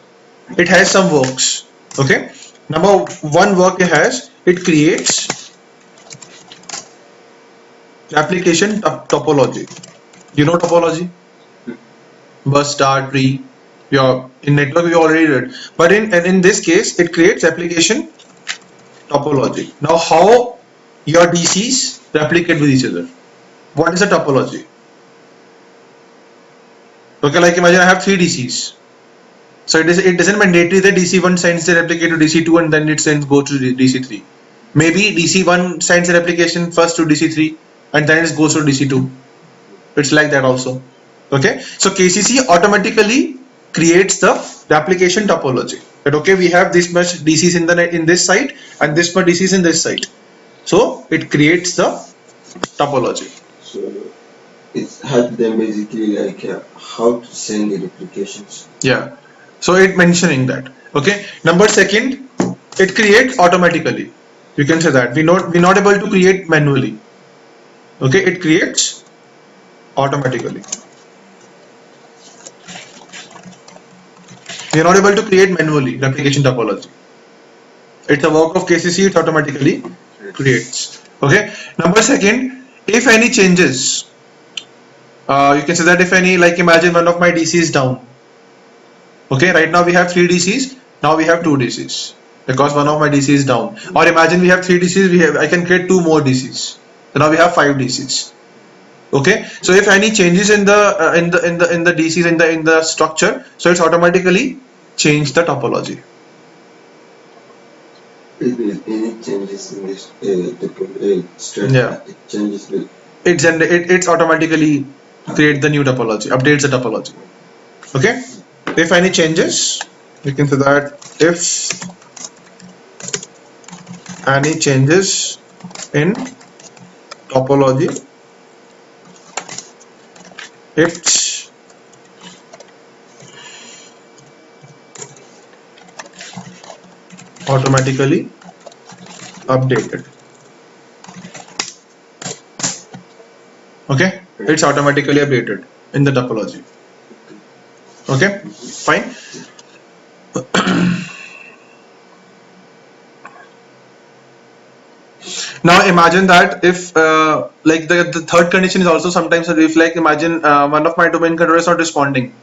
It has some works. Okay, number one work it has, it creates application topology. You know topology? Bus, star, tree. In network we already did, but in this case it creates application topology. Now how your DCs replicate with each other? What is a topology? Okay, like imagine I have 3 DCs. So it doesn't mandatory that DC1 sends the replicate to DC2 and then it go to DC3. Maybe DC1 sends the replication first to DC3 and then it goes to DC2. It's like that also. Okay, so KCC automatically creates the application topology. That okay, we have this much DCs in this site and this much DCs in this site. So it creates the topology. So It helps them basically like how to send the replications. Yeah, so it mentioning that. Okay, number second, it creates automatically. You can say that we're not able to create manually. Okay, it creates automatically. We are not able to create manually replication topology. It's a work of KCC. It automatically creates. Okay, number second, if any changes, you can say that if any, like imagine one of my DC is down. Okay, right now we have 3 DCs, now we have 2 DCs because one of my DC is down. Or imagine we have 3 DCs, I can create 2 more DCs. So now we have 5 DCs. Okay, so if any changes in the DCs in the structure, so it's automatically change the topology. If there is any changes in this structure, Yeah, it changes the. it's automatically create the new topology, updates the topology. Okay, if any changes, you can say that if any changes in topology, it's automatically updated. Okay, it's automatically updated in the topology. Okay, fine. Now imagine that if like the third condition is also sometimes if like imagine one of my domain controller is not responding.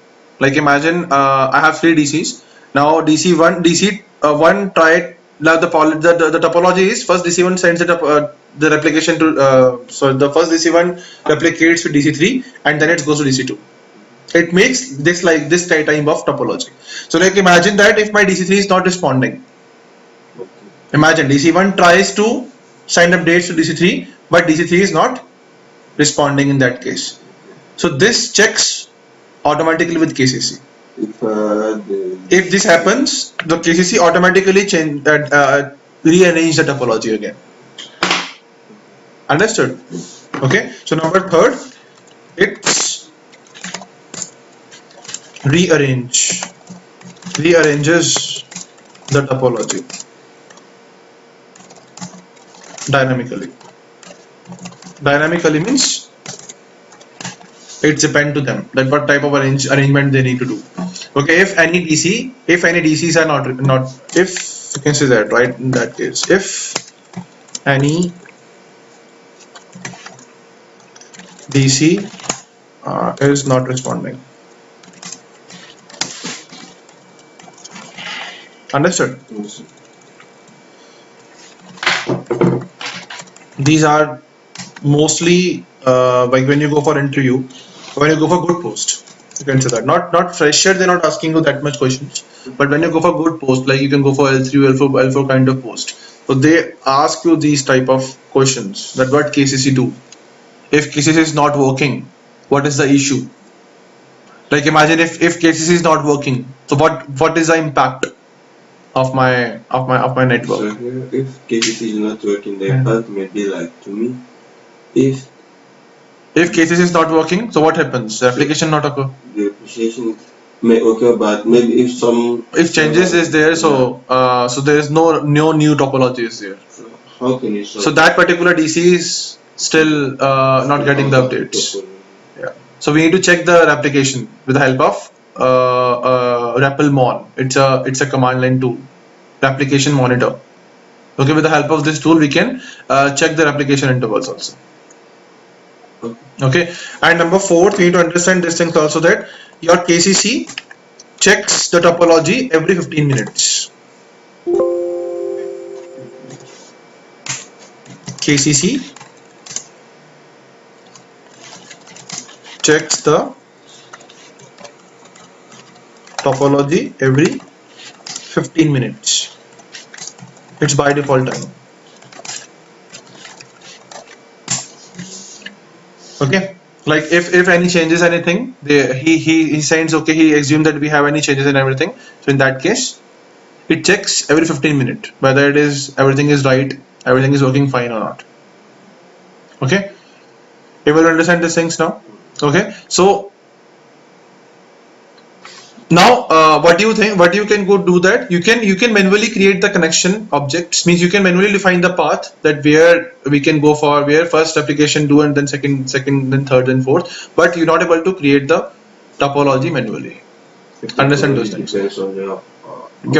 Like imagine I have 3 DCs. Now DC1 tried. Now the topology is first DC1 sends it up the replication to so the first DC1 replicates to DC3 and then it goes to DC2. It makes this like this type of topology. So like imagine that if my DC3 is not responding, imagine DC1 tries to send updates to DC3, but DC3 is not responding in that case. So this checks automatically with KCC. If this happens, the KCC automatically change that rearrange the topology again. Understood? Okay. So number third, it's rearranges the topology dynamically. Dynamically means it depends to them that what type of arrangement they need to do. Okay, if any DCs are not if you can say that right in that case, if any DC is not responding. Understood? These are mostly like when you go for interview, when you go for good post, you can say that. Not fresher, they're not asking you that much questions, but when you go for good post, like you can go for L3, L4 kind of post, so they ask you these type of questions, that what KCC do. If KCC is not working, what is the issue? Like imagine if KCC is not working, so what is the impact of my network? So here, if KCC is not working, the impact may be like to me. If KCC is not working, so what happens? The application not occur. The application may occur, but maybe if changes is there, so so there is no new topology is there. So how can you solve? So that particular DC is still not getting the updates. Yeah. So we need to check the replication with the help of RepelMon. It's a command line tool, replication monitor. Okay, with the help of this tool, we can check the replication intervals also. Okay, and number 4, we need to understand this thing also, that your KCC checks the topology every 15 minutes. KCC checks the topology every 15 minutes. It's by default time. Okay, like if any changes anything, he sends, okay, he assumes that we have any changes in everything. So in that case, it checks every 15 minutes whether everything is right, everything is working fine or not. Okay, you will understand these things now. Okay, so now what do you think, what you can go do, that you can manually create the connection objects, means you can manually define the path that where we can go for, where first application do and then second then third and fourth, but you're not able to create the topology manually. It Understand those totally things. depends on your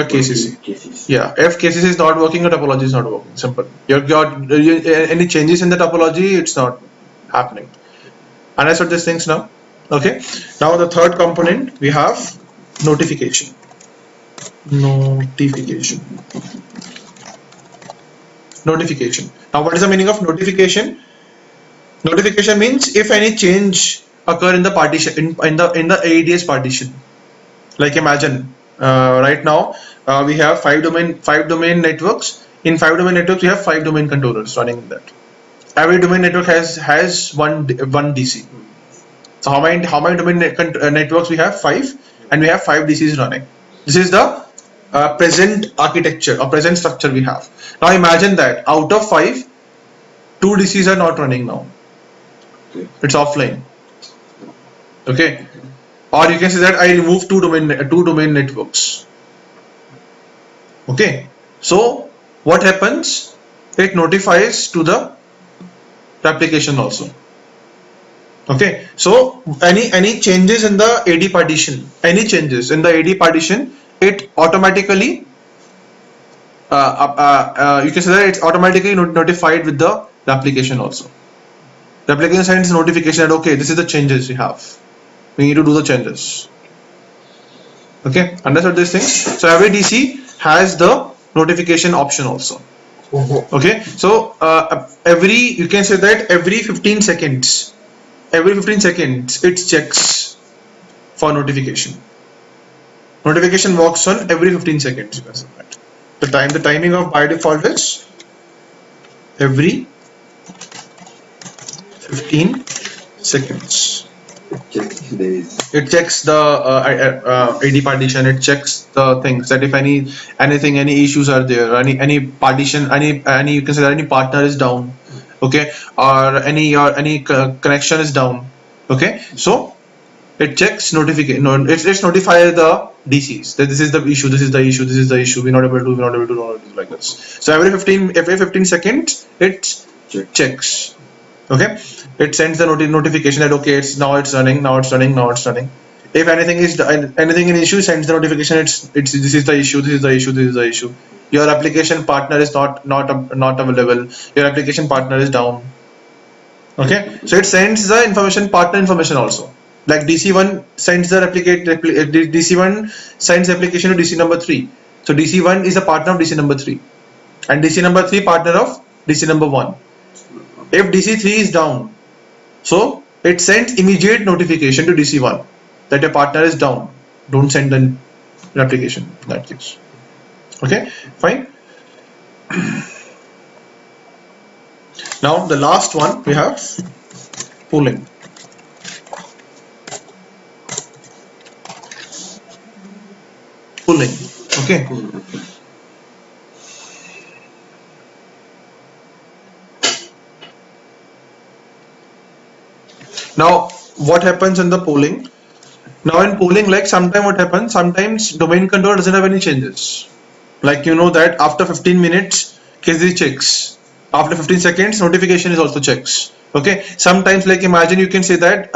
KCC. cases. Yeah, if KCC is not working, your topology is not working. Simple. Any changes in the topology, it's not happening. Understood these things now? Okay. Now the third component we have notification. Notification. Notification. Now, what is the meaning of notification? Notification means if any change occur in the partition, in the AEDS partition. Like imagine right now we have five domain networks. In five domain networks, we have five domain controllers running in that. Every domain network has one DC. So how many domain networks we have? Five, and we have five DCs running. This is the present architecture or present structure we have. Now imagine that out of five, two DCs are not running now. Okay. It's offline. Okay. Or you can say that I remove two domain networks. Okay. So what happens? It notifies to the replication also. Okay. So any changes in the AD partition, it automatically you can say that it's automatically notified with the replication also. The application sends notification that okay, this is the changes we have. We need to do the changes. Okay, understood these things? So every DC has the notification option also. Okay, so you can say that every 15 seconds, it checks for notification. Notification works on every 15 seconds. You can say that. The timing of by default is every 15 seconds. It checks the AD partition. It checks the things that if any issues are there, any partition, any you can say that any partner is down, okay, or any connection is down, okay. So it checks notification. It's notify the DCs that this is the issue, this is the issue. We're not able to do like this. So every 15 seconds it checks. Okay, it sends the notification that okay, it's running. If anything in issue, sends the notification. This is the issue. Your application partner is not available. Your application partner is down. Okay, so it sends the partner information also. Like DC1 sends the DC1 sends application to DC number 3. So DC1 is a partner of DC number 3, and DC number 3 partner of DC number 1. If DC3 is down, so it sends immediate notification to DC1 that your partner is down. Don't send an application in that case. Okay, fine. Now the last one we have pooling. Okay. Now, what happens in the polling? Now, in polling, like sometimes domain controller doesn't have any changes. Like you know that after 15 minutes, KZ checks. After 15 seconds, notification is also checks. Okay. Sometimes, like imagine you can say that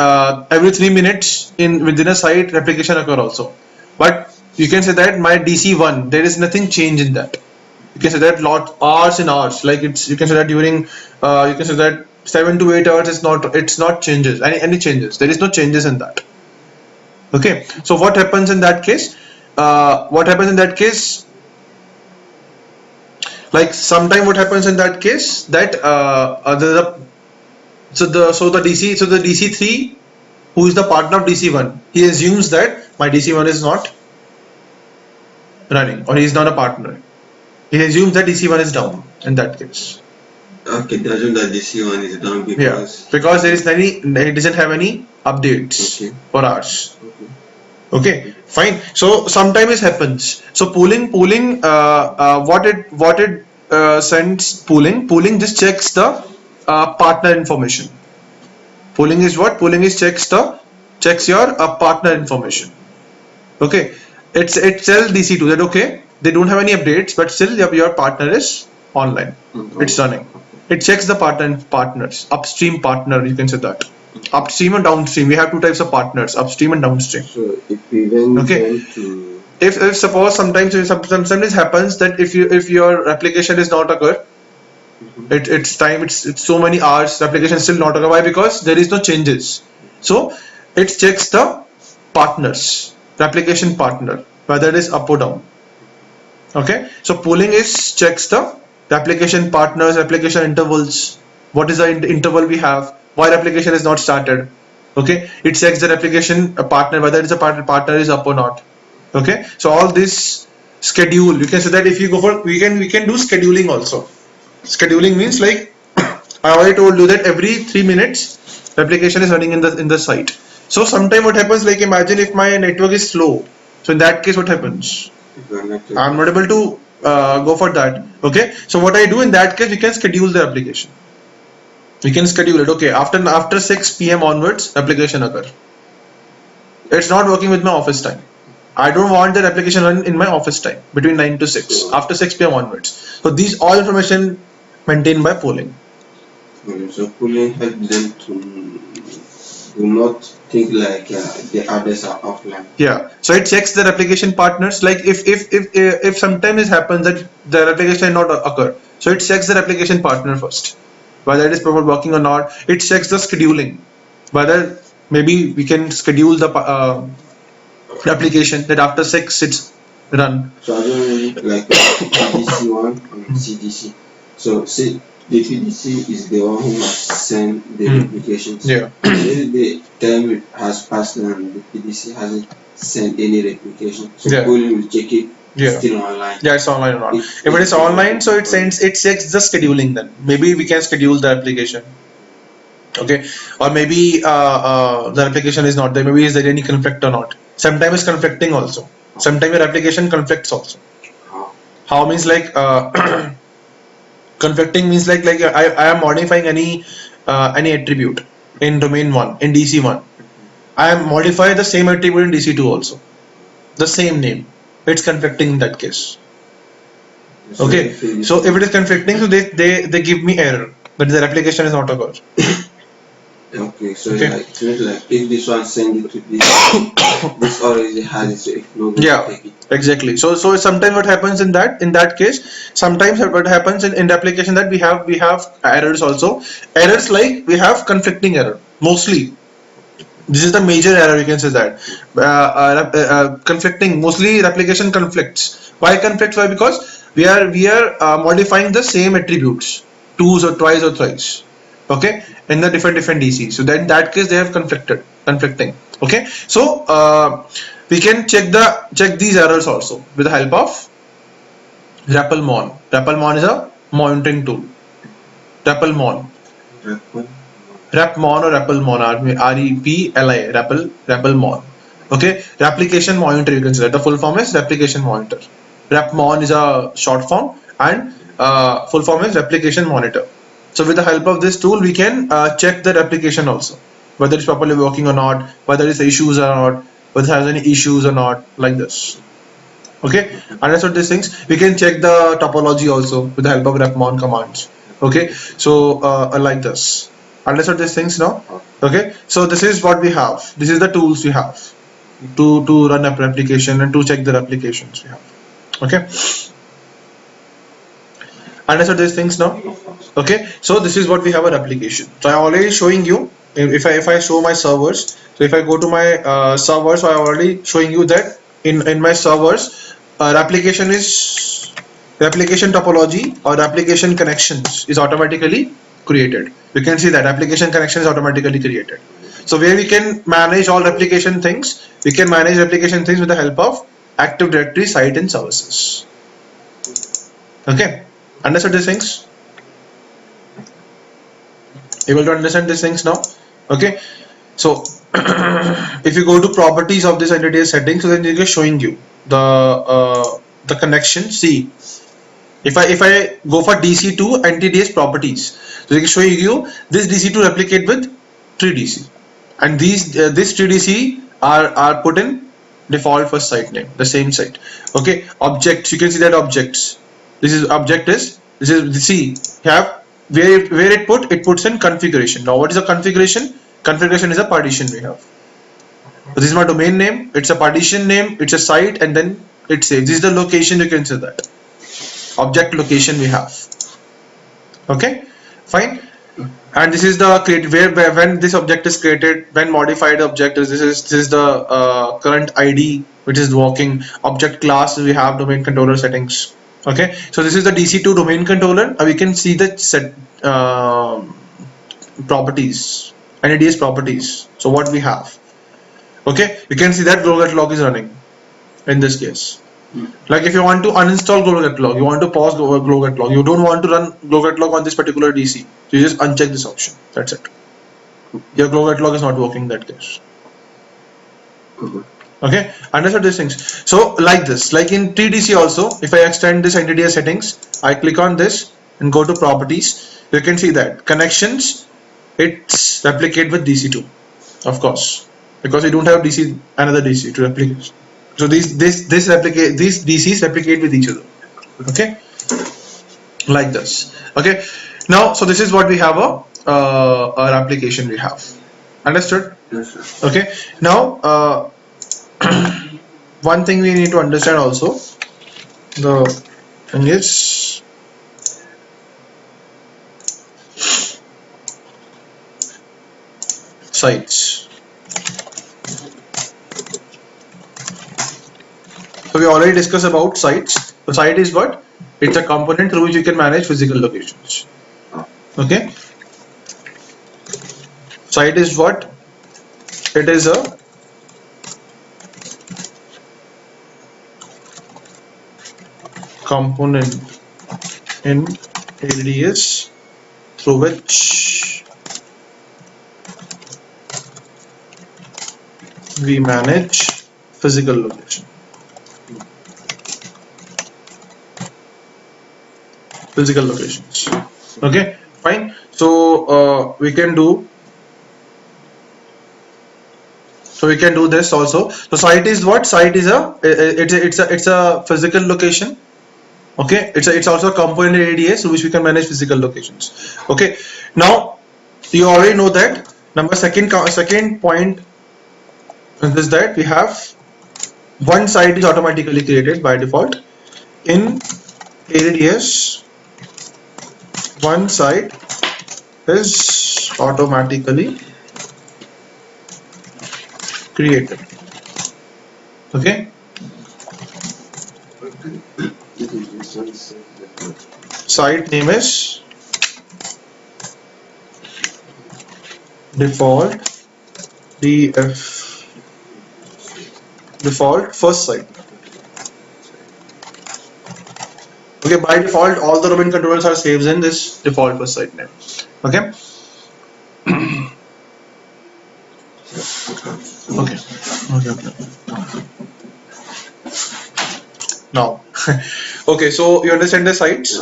every 3 minutes within a site replication occur also. But you can say that my DC1, there is nothing change in that. You can say that hours and hours. Like you can say that during you can say that 7 to 8 hours it's not changes any changes. There is no changes in that. Okay, so what happens in that case? Like sometime what happens in that case that the DC3 who is the partner of DC1, he assumes that my DC1 is not running or he is not a partner. He assumes that DC1 is down in that case. Okay, they assume that DC1 is down because it doesn't have any updates for hours. Okay, fine. So sometimes it happens. So pooling what it sends pooling just checks the partner information. Pooling is what? Pooling is checks your partner information. Okay, it tells DC2 that okay, they don't have any updates, but still your partner is online. It's running. It checks the partners, upstream partner, you can say that. Upstream and downstream. We have two types of partners, upstream and downstream. So it prevents Okay. them to. If suppose sometimes it happens that if your application is not occur, it's so many hours, the application still not occur. Why? Because there is no changes. So it checks the partners, the application partner, whether it is up or down. Okay, so pooling is checks the application partners, application intervals. What is the interval we have? Why the application is not started? Okay, it checks the application partner, whether it's a partner is up or not. Okay, so all this schedule, you can say that if you go for, we can do scheduling also. Scheduling means like I already told you that every 3 minutes the application is running in the site. So sometime what happens, like imagine if my network is slow. So in that case, what happens? I'm not able to go for that. Okay, so what I do in that case, we can schedule the application. We can schedule it. Okay, after 6 p.m. onwards, application occur. It's not working with my office time. I don't want that application run in my office time between 9 to 6, after 6 p.m. onwards. So these all information maintained by polling. So polling helps them to do not think like the others are offline. Yeah, so it checks the application partners. Like if sometimes it happens that the application not occur, so it checks the application partner first, whether it is proper working or not. It checks the scheduling, whether maybe we can schedule the application that after 6 it's run. So I don't really like DC1 and CDC. So see, the PDC is the one who must send the replications. Yeah. Maybe the time has passed and the PDC hasn't sent any replication. So Yeah. polling will check it. Yeah. Still online. Yeah, it's online or not. If it is online, so it checks the scheduling. Then maybe we can schedule the application. Okay, or maybe the application is not there. Maybe is there any conflict or not? Sometimes it's conflicting also. Sometimes your application conflicts also. How means like conflicting means like I am modifying any attribute in domain 1 in DC1. I am modifying the same attribute in DC2 also. The same name. It's conflicting in that case. Okay, so if it is conflicting, so they give me error, but their application is not occurred. Okay, so it's like if this one send it to this, this already has it. So if no, Yeah, take it. exactly. So sometimes what happens in that case, sometimes what happens in the application that we have errors also. Errors like we have conflicting error mostly. This is the major error, you can say that. Conflicting, mostly replication conflicts. Why conflicts? Why? Because we are modifying the same attributes twice or thrice. Okay, in the different DCs. So then in that case they have conflicting. Okay, so we can check these errors also with the help of Replication. Replication is a monitoring tool. Replication. Repmon or Replication, REPLI, Replication. Okay, replication monitor, you can say that. The full form is replication monitor. Repmon is a short form and full form is replication monitor. So with the help of this tool, we can check the replication also, whether it's properly working or not, whether it's issues or not, whether it has any issues or not, like this. Okay, understood these things. We can check the topology also with the help of repmon commands. Okay, so like this. Understood these things now? Okay, so this is what we have. This is the tools we have to run a replication and to check the replications we have. Okay, understood these things now? Okay, so this is what we have a replication. So I already showing you. If I show my servers, so if I go to my servers, so I already showing you that in my servers, replication topology or application connections is automatically created. You can see that application connection is automatically created. So where we can manage all replication things, we can manage replication things with the help of Active Directory site and services. Okay, understood these things? Able to understand these things now? Okay, so if you go to properties of this entity setting, so then it is showing you the connection. See, if I go for DC2 NTDS properties, so it is showing you this DC2 replicate with 3DC, and these this 3DC are put in default first site name, the same site. Okay, objects, you can see that objects. This is object is this is see have where it puts in configuration. Now what is a configuration? Configuration is a partition we have. So this is my domain name, it's a partition name, it's a site, and then it saves. This is the location, you can say that. Object location we have. Okay, fine. And this is the create where when this object is created, when modified object is this is the current ID which is working. Object class we have domain controller settings. Okay, so this is the DC2 domain controller. We can see the set properties, NADS properties. So what we have. Okay, you can see that global catalog is running in this case. Like if you want to uninstall global catalog, you want to pause global catalog, you don't want to run global catalog on this particular DC, so you just uncheck this option. That's it. Your global catalog is not working in that case. Okay, understand these things. So like this, like in 3DC also, if I extend this NTDS settings, I click on this and go to properties, you can see that connections, it's replicate with DC2, of course, because we don't have another DC to replicate. So these DCs replicate with each other. Okay, like this. Okay, now so this is what we have our application we have. Understood? Yes, sir. Okay, now one thing we need to understand also, the thing is sites. So we already discussed about sites. So site is what? It's a component through which you can manage physical locations. Okay. Site is what? It is a component in ADS through which we manage physical location. Physical locations. Okay, fine. So we can do this also. So site is what? Site is it's a physical location. Okay, it's also a component in ADS through which we can manage physical locations. Okay, now you already know that. Second point is that we have one site is automatically created by default in ADS. One site is automatically created. Okay. Site name is default default first site. Okay, by default all the domain controllers are saved in this default first site name. Okay. Okay. Now okay, so you understand the sites?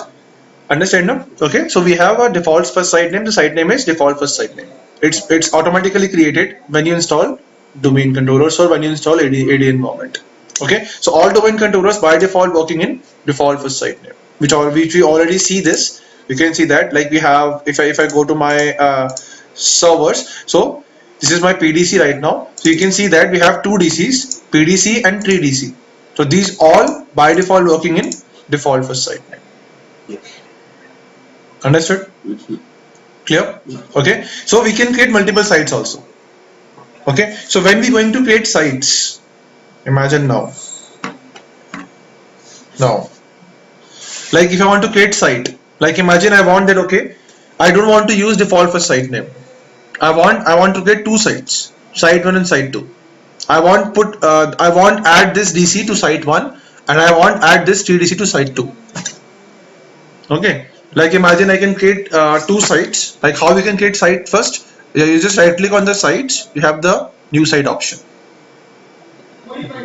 Understand now? Okay, so we have a default first site name. The site name is default first site name. It's automatically created when you install domain controllers or when you install AD environment. Okay, so all domain controllers by default working in default first site name, which we already see this. You can see that, like we have, if I go to my servers, so this is my PDC right now. So you can see that we have two DCs, PDC and 3DC. So these all by default working in default first site name. Yes. Understood? Clear? Okay, so we can create multiple sites also. Okay, so when we going to create sites, imagine now, like if I want to create site, like imagine I want that, okay, I don't want to use default first site name. I want to get two sites, site 1 and site 2. I want add this DC to site 1 and I want add this 3DC to site 2. Okay, like imagine I can create two sites. Like how we can create site first? You just right click on the sites, you have the new site option.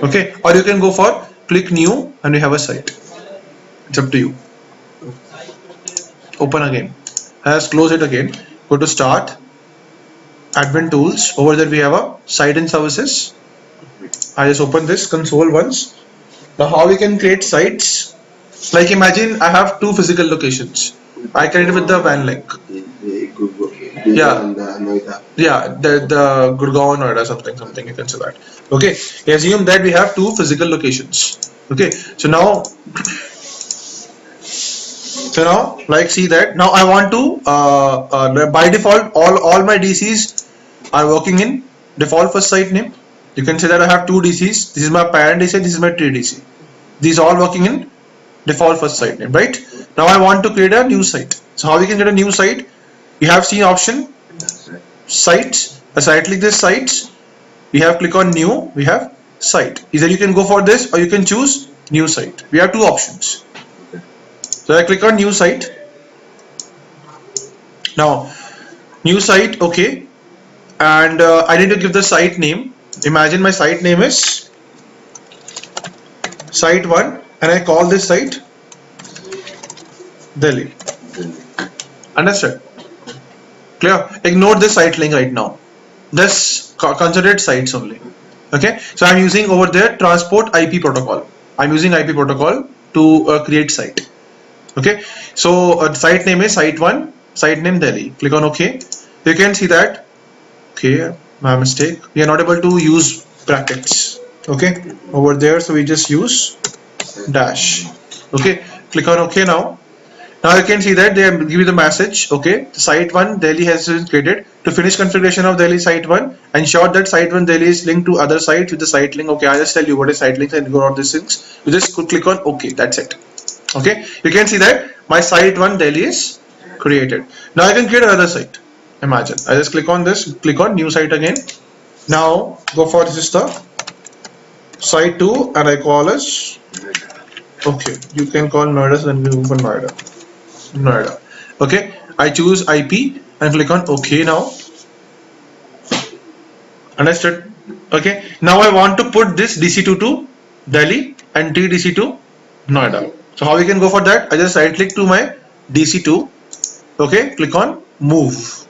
Okay, or you can go for click new and you have a site. It's up to you. Open again. Close it again. Go to start. admin tools. Over there we have a site and services. I just open this console once. Now how we can create sites? Like imagine I have two physical locations. I created with the van link. Yeah. Yeah, the Gurgaon or something you can say that. Okay, assume that we have two physical locations. Okay, so now like see that now I want to by default all my DCs are working in default first site name. You can say that I have two DCs. This is my parent DC, this is my tree DC. These all working in default first site name, right? Now I want to create a new site. So how we can get a new site? You have seen option sites, a site like this sites. We have click on new, we have site. Either you can go for this or you can choose new site. We have two options. So I click on new site. Now new site, okay, and I need to give the site name. Imagine my site name is site 1 and I call this site Delhi. Understood? Clear? Ignore this site link right now. This considered sites only. Okay, so I'm using over there transport IP protocol. I'm using IP protocol to create site. Okay, so site name is site 1, site name Delhi. Click on OK. You can see that. Okay, my mistake. We are not able to use brackets. Okay, over there, so we just use dash. Okay, click on OK now. Now you can see that they give you the message. Okay, site 1 Delhi has been created. To finish configuration of Delhi site 1, ensure that site 1 Delhi is linked to other sites with the site link. Okay, I'll just tell you what is site links and go on these things. You just click on OK. That's it. Okay, you can see that my site 1 Delhi is created. Now I can create another site. Imagine I just click on this, click on new site again. Now go for this is the site 2 and I call as okay. You can call Noida, then we move on Noida. Okay, I choose IP and click on OK now. Understood? Okay, now I want to put this DC2 to Delhi and TDC to Noida. So how we can go for that? I just right click to my DC2. Okay, click on move.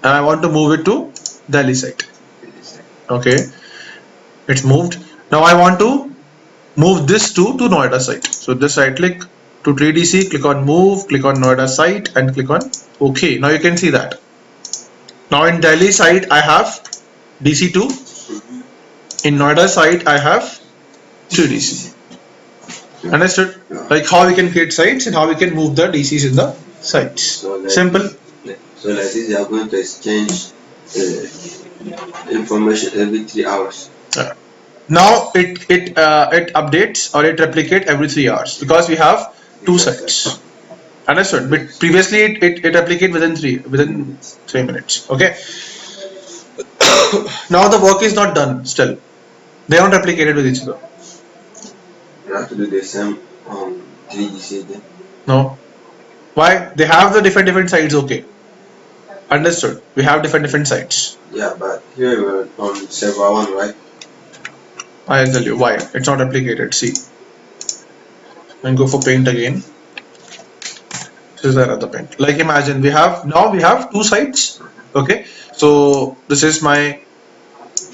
And I want to move it to Delhi site. Okay, it's moved. Now I want to move this to Noida site. So this right click to 3DC, click on move, click on Noida site and click on OK. Now you can see that. Now in Delhi site I have DC2. In Noida site I have 3DC. Understood? Like how we can create sites and how we can move the DCs in the sites. So Simple. So like this, you are going to exchange information every 3 hours. Now it updates or it replicates every 3 hours because we have two sites. Understood? But previously it replicated within 3 minutes. Okay. Now the work is not done still. They aren't replicated with each other. You have to do the same 3DC then. No. Why? They have the different sites. Okay. Understood. We have different sites. Yeah, but here we're on server 1, right? I'll tell you why. It's not replicated. See. And go for paint again. This is another paint. Like imagine we have two sites. Okay. So this is my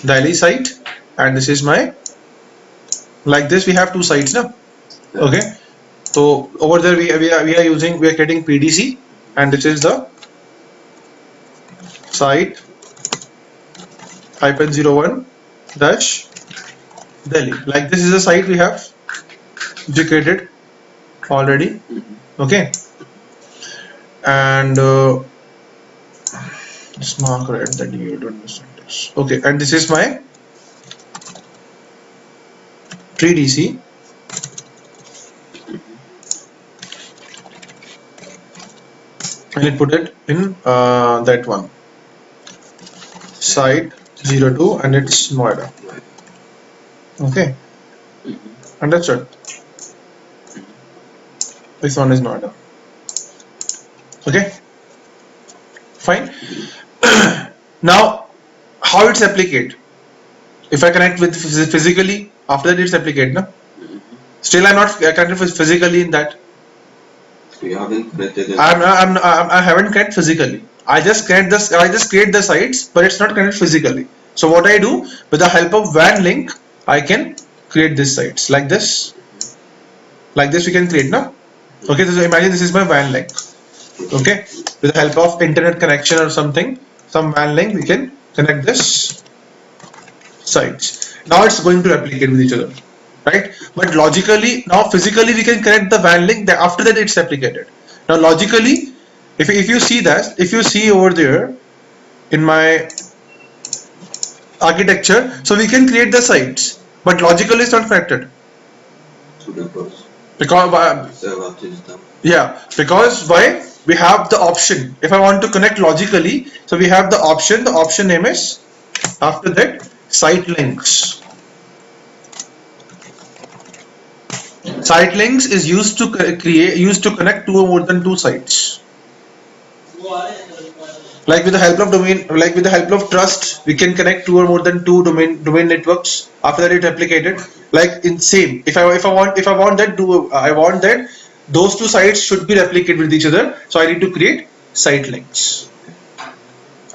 Delhi site and this is my like this we have two sites now. Okay. So over there we are getting PDC and this is the site -01 dash Delhi. Like this is a site we have created already. Okay. And just mark red that you don't miss this. Okay, and this is my 3DC. And I put it in that one site 02 and it's Noida. Okay, understood. This one is Noida. Okay, fine. Now how it's applicate? If I connect with physically, after that it's applicate, no? Still I'm not connected physically in that. You haven't connected. I haven't connected physically. I just create the sites, but it's not connected physically. So what I do, with the help of WAN link, I can create these sites like this. Like this we can create now. Okay, so imagine this is my WAN link. Okay, with the help of internet connection or something, some WAN link, we can connect this sites. Now it's going to replicate with each other, right? But logically, now physically we can connect the WAN link. After that, it's replicated. Now logically, if you see that, if you see over there in my architecture, so we can create the sites, but logically it's not connected because yeah, because why? We have the option. If I want to connect logically, so we have the option. The option name is, after that, site links. Site links is used to connect two or more than two sites. Like with the help of trust, we can connect two or more than two domain networks. After that, it replicated. Like in same, if I want that those two sites should be replicated with each other. So I need to create site links.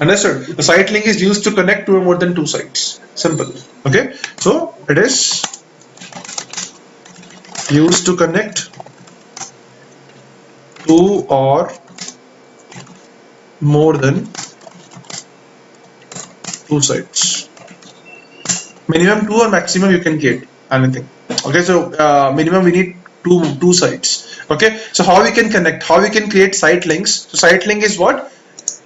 Understood? The site link is used to connect two or more than two sites. Simple. Okay. So it is used to connect two or more than two sites. Minimum two or maximum you can get anything. Okay, so minimum we need two sites. Okay, so how we can connect? How we can create site links? So site link is what?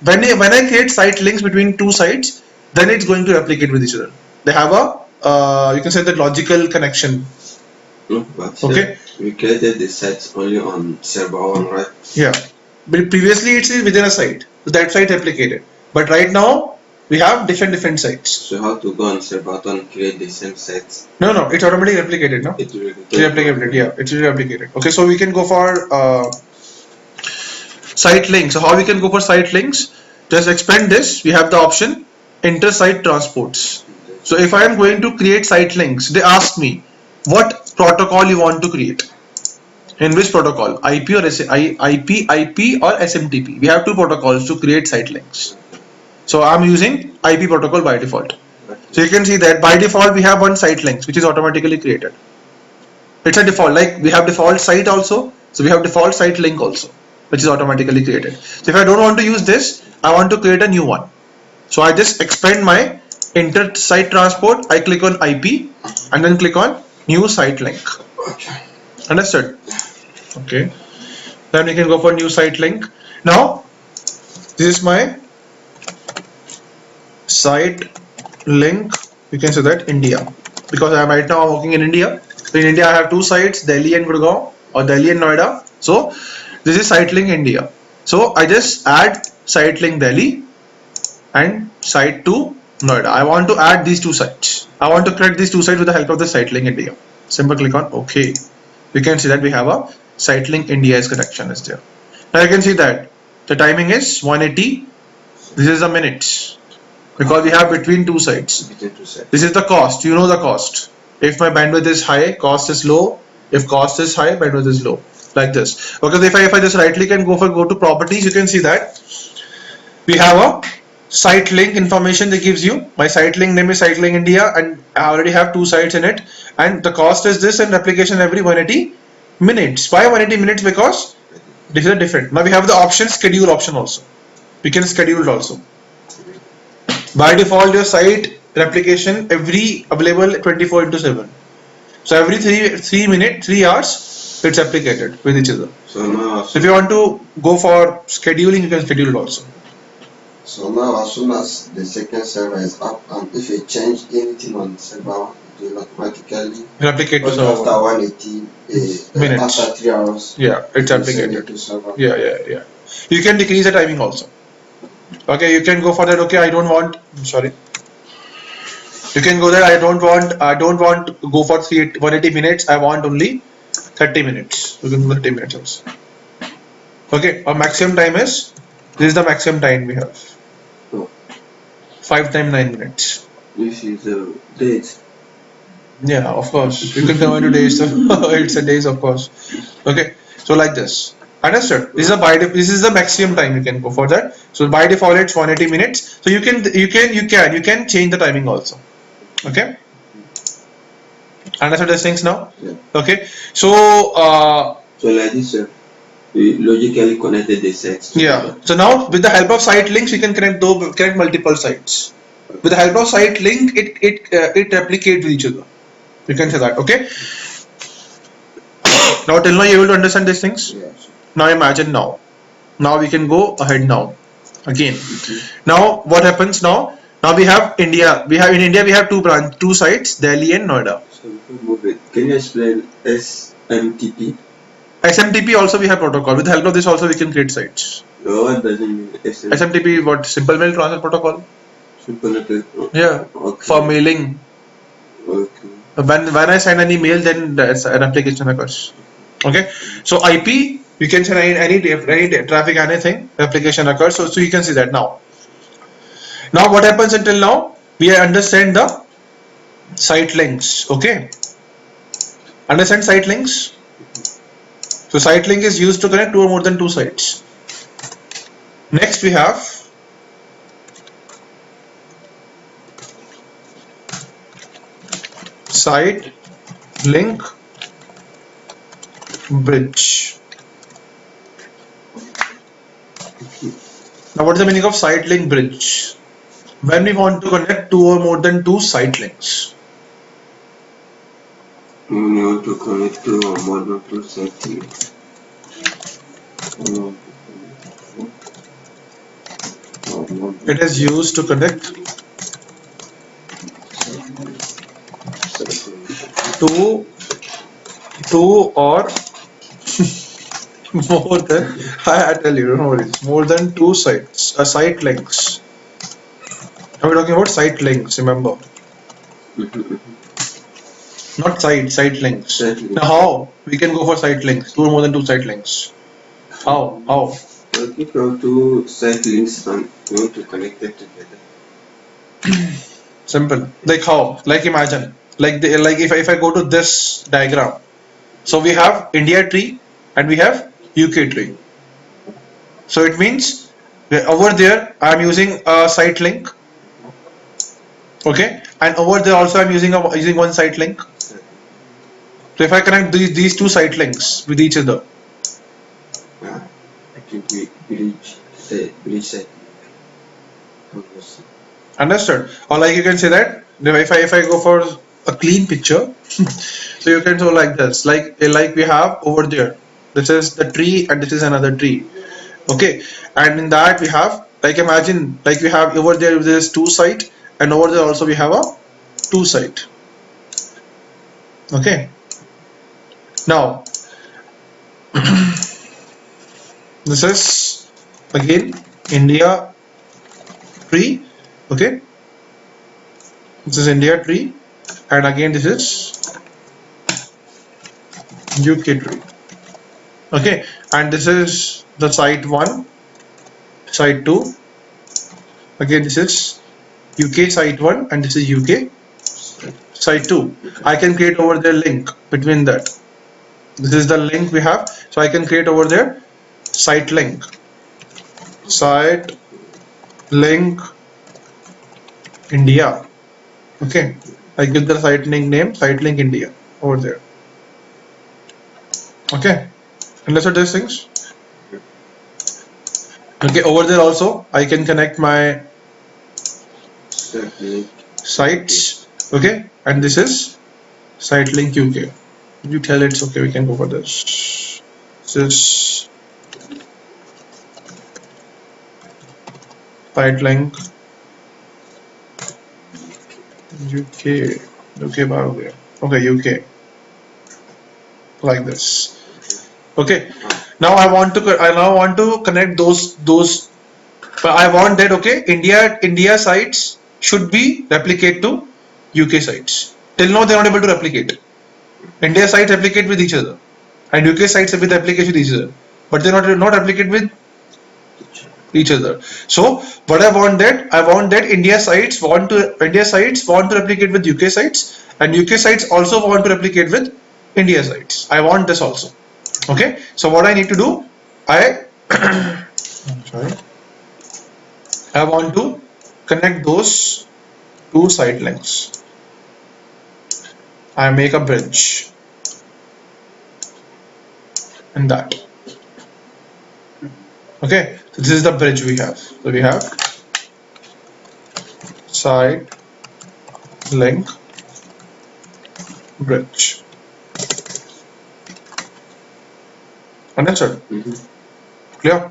When I create site links between two sites, then it's going to replicate with each other. They have a you can say the logical connection. No, but okay. We created the sites only on server 1, right? Yeah, but previously it's within a site, so that site replicated. But right now we have different sites. So how to go on server 1 and create the same sites? No, it's automatically replicated. No, it will replicated. Yeah, it's replicated. Okay, so we can go for site links. So how we can go for site links? Just expand this. We have the option inter-site transports. So if I am going to create site links, they ask me what protocol you want to create. In which protocol? IP or SMTP. We have two protocols to create site links. So I'm using IP protocol by default. So you can see that by default we have one site links which is automatically created. It's a default, like we have default site also. So we have default site link also, which is automatically created. So if I don't want to use this, I want to create a new one. So I just expand my inter-site transport. I click on IP and then click on new site link. Okay. Understood? Okay. Then we can go for new site link. Now, this is my site link. You can say that India, because I am right now working in India. So in India, I have two sites, Delhi and Gurgaon, or Delhi and Noida. So this is site link India. So I just add site link Delhi and site to Noida. I want to add these two sites. I want to connect these two sites with the help of the site link India. Simple click on OK. We can see that we have a site link India's connection is there. Now you can see that the timing is 180. This is the minutes, because we have between two sites. This is the cost. You know the cost. If my bandwidth is high, cost is low. If cost is high, bandwidth is low. Like this. Okay, if I just right click and go to properties, you can see that we have a site link information that gives you. My site link name is site link India, and I already have two sites in it. And the cost is this, and replication every 180 minutes. Why 180 minutes? Because this is different. Now we have the option schedule option also. We can schedule it also. By default, your site replication every available 24/7. So every 3 hours, it's replicated with each other. So now, if you want to go for scheduling, you can schedule it also. So now, as soon as the second server is up, and if you change anything on the server, it will automatically replicate to server. After 180 minutes. After 3 hours. Yeah, it's replicated. Yeah. You can decrease the timing also. Okay, you can go for that. Okay, I don't want. Sorry. You can go there. I don't want to go for 180 minutes. I want only 30 minutes. You can go 30 minutes also. Okay, our maximum time is. This is the maximum time we have. 5 times 9 minutes. This is a date. Yeah, of course. You can convert to days. So it's a days, of course. Okay, so like this. Understood? This is the maximum time you can go for that. So by default it's 180 minutes. So you can change the timing also. Okay. Understood these things now? Yeah. Okay. So So like this, we logically connected the sites. yeah. So now with the help of site links, we can connect multiple sites. With the help of site link, it replicates with each other. You can say that. Okay. Now till now you able to understand these things. Yeah. Now imagine now. Now we can go ahead now. Again. Mm-hmm. Now what happens now? Now we have India. In India we have two sites, Delhi and Noida. So before we move it, can you explain SMTP? SMTP also we have protocol. With the help of this also we can create sites. No, what does it mean? SMTP? SMTP what? Simple mail transfer protocol. Simple letter. Yeah. Okay. For mailing. Okay. When I send an email, then an application occurs. Okay. So IP, you can send any traffic, anything, application occurs. So you can see that now. Now what happens until now? We understand the site links. Okay. Understand site links? So site link is used to connect two or more than two sites. Next we have site link bridge. Now what is the meaning of site link bridge? When we want to connect two or more than two site links. We want to connect to a more than two sites. It is used to connect two or more than I tell you, don't worry, more than two sites, site links. Now we're talking about site links, remember, not site links. Now how we can go for site links, two or more than two site links? How? Okay, from two site links and we want to connect them together. Simple. Like how? Like imagine, like if I go to this diagram, so we have India tree and we have UK tree. So it means over there I am using a site link. Okay, and over there also I am using one site link. So if I connect these two site links with each other, I think we bridge site. understood? Or like you can say that if I go for a clean picture, so you can show like this, like we have over there. This is the tree and this is another tree. Okay, and in that we have, like imagine, like we have over there is two site and over there also we have a two site. Okay, now this is again India tree. Okay, this is India tree and again this is UK tree. Okay, and this is the site 1, site 2, again this is UK site 1 and this is UK site 2. I can create over there link between that. This is the link we have, so I can create over there site link India. Okay, I give the site link name site link India over there. Okay, understood these things? Okay, over there also I can connect my sites. Okay, and this is site link UK. You tell it's okay, we can go for this. This is site link UK bar over here. Okay, UK, like this. Okay, now I want to connect those, but I want that, okay, India sites should be replicate to UK sites. Till now they are not able to replicate. India sites replicate with each other and UK sites with application with each other, but they not replicate with each other. So what I want that India sites want to replicate with UK sites and UK sites also want to replicate with India sites. I want this also. Okay, so what I need to do, I sorry, I want to connect those two site links. I make a bridge and that. Okay, so this is the bridge we have. So we have site link bridge. Understood? Clear?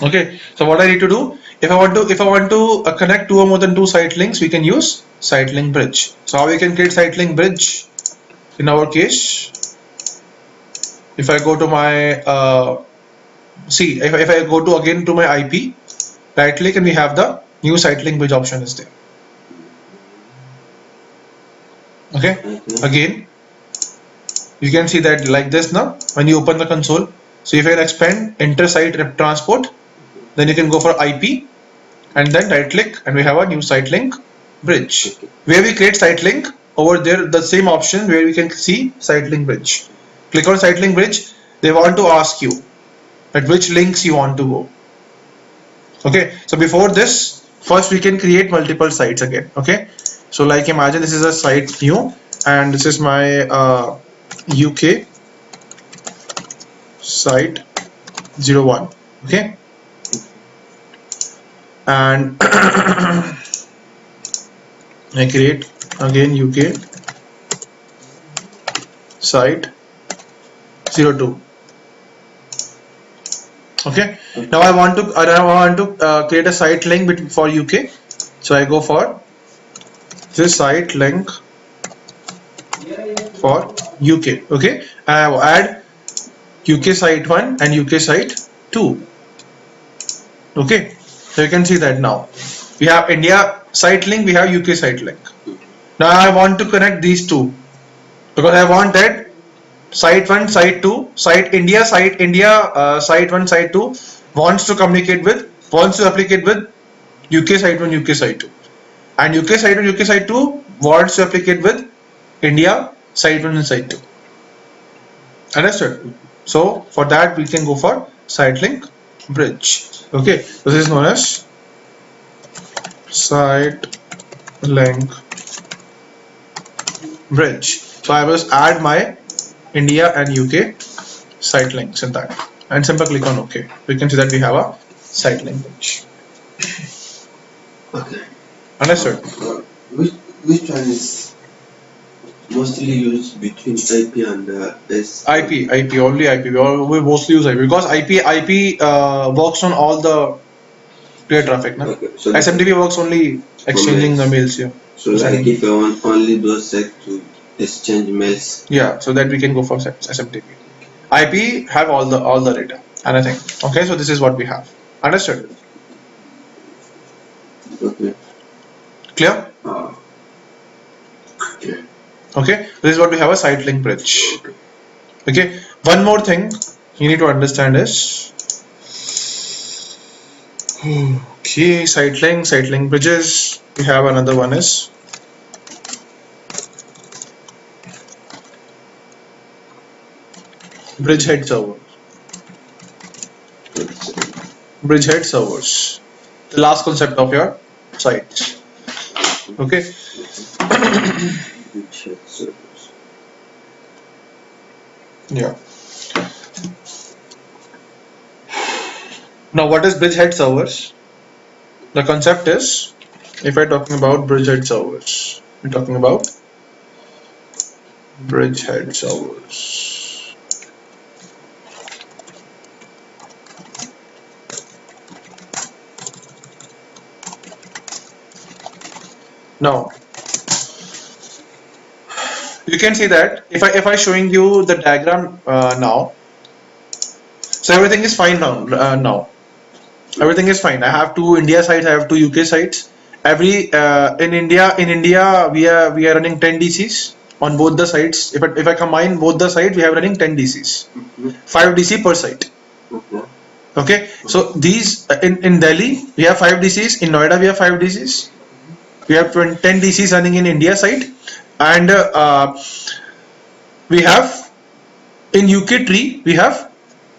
Okay. So what I need to do, if I want to connect two or more than two site links, we can use site link bridge. So how we can create site link bridge? In our case, if I go to my if I go to again to my IP, right click, and we have the new site link bridge option is there. Okay. Again, you can see that like this now when you open the console. So if I expand inter-site transport, then you can go for IP and then right click, and we have a new site link bridge. Where we create site link, over there the same option where we can see site link bridge. Click on site link bridge. They want to ask you at which links you want to go. Okay, so before this, first we can create multiple sites again. Okay, so like imagine this is a site new, and this is my UK site 01. Okay, and I create again UK site 02. Okay, now I want to create a site link for UK, so I go for this site link for UK. Okay, I have add UK site 1 and UK site 2. Okay, so you can see that now we have India site link, we have UK site link. Now I want to connect these two because I want that site 1, site 2, site India, site 1, site 2 wants to applicate with UK site 1, UK site 2, and UK site 1, UK site 2 wants to applicate with India site 1 and site 2. Understood? So for that we can go for site link bridge. Okay, this is known as site link bridge. So I will add my India and UK site links in that, and simply click on OK. We can see that we have a site link bridge. Okay. Understood? Which one is mostly used between IP and S? IP, only IP. We mostly use IP because IP works on all the clear traffic. Na? Okay, so SMTP works only exchanging the mails here. So like if I want only those sites to exchange mails. Yeah, so that we can go for SMTP. IP have all the data, anything. Okay, so this is what we have. Understood? Okay. Clear? Okay. Okay, this is what we have, a site link bridge. Okay, one more thing you need to understand is, okay, site link bridges. We have another one is bridgehead server. Bridgehead servers, the last concept of your site. Okay. Yeah. Now, what is bridgehead servers? The concept is, if I'm talking about bridgehead servers, we're talking about bridgehead servers. Now, you can see that if I showing you the diagram now, so everything is fine now. Everything is fine. I have two India sites, I have two UK sites. In India we are running 10 DCs on both the sites. If I combine both the sites, we have running 10 DCs, 5 DC per site. Okay, so these in Delhi we have 5 DCs, in Noida we have 5 DCs, we have 10 DCs running in India site, and we have in UK tree we have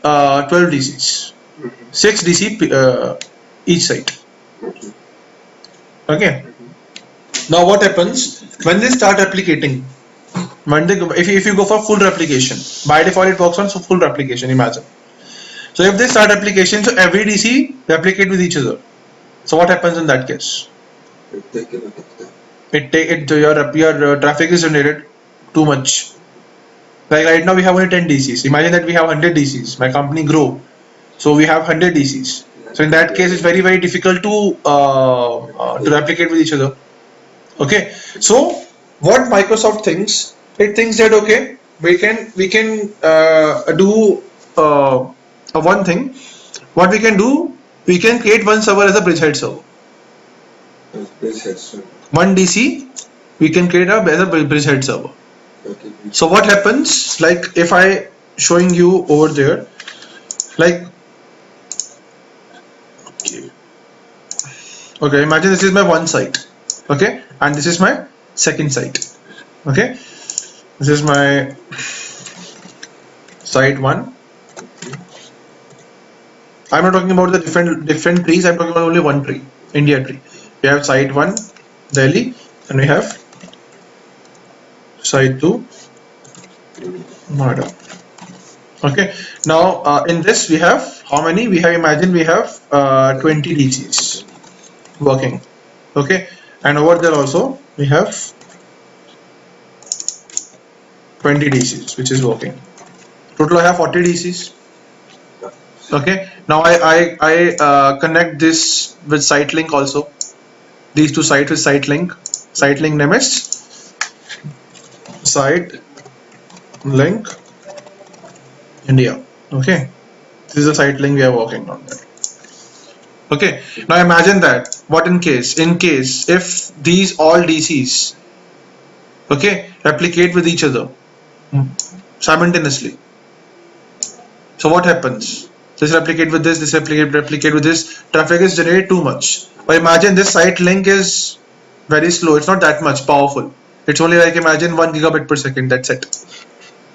12 DCs, 6 DC each side. Okay. Now what happens when they start replicating? When they go, if you go for full replication, by default it works on full replication. Imagine. So if they start replication, so every DC replicate with each other. So what happens in that case? Your traffic is generated too much. Like right now we have only 10 DCs. Imagine that we have 100 DCs. My company grow, so we have 100 DCs. So in that case, it's very difficult to replicate with each other. Okay. So what Microsoft thinks, it thinks that okay, we can do one thing. What we can do, we can create one server as a bridgehead server. One DC, we can create as a bridgehead server. Okay. So what happens, like if I showing you over there, like okay, imagine this is my one site, okay, and this is my second site, okay, this is my site 1. I'm not talking about the different trees, I'm talking about only one tree, India tree. We have site 1 Delhi, and we have site 2 Noida. Okay, now in this we have how many? We have, imagine we have 20 DCs working. Okay, and over there also we have 20 DCs which is working. Total I have 40 DCs. Okay, now I connect this with site link also. These two sites with site link. Site link name is site link India. Okay, this is the site link we are working on there. Okay, now imagine that what in case if these all DCs, okay, replicate with each other simultaneously. So what happens? This replicate with this replicate with this. Traffic is generated too much. But imagine this site link is very slow. It's not that much powerful. It's only like imagine 1 gigabit per second. That's it.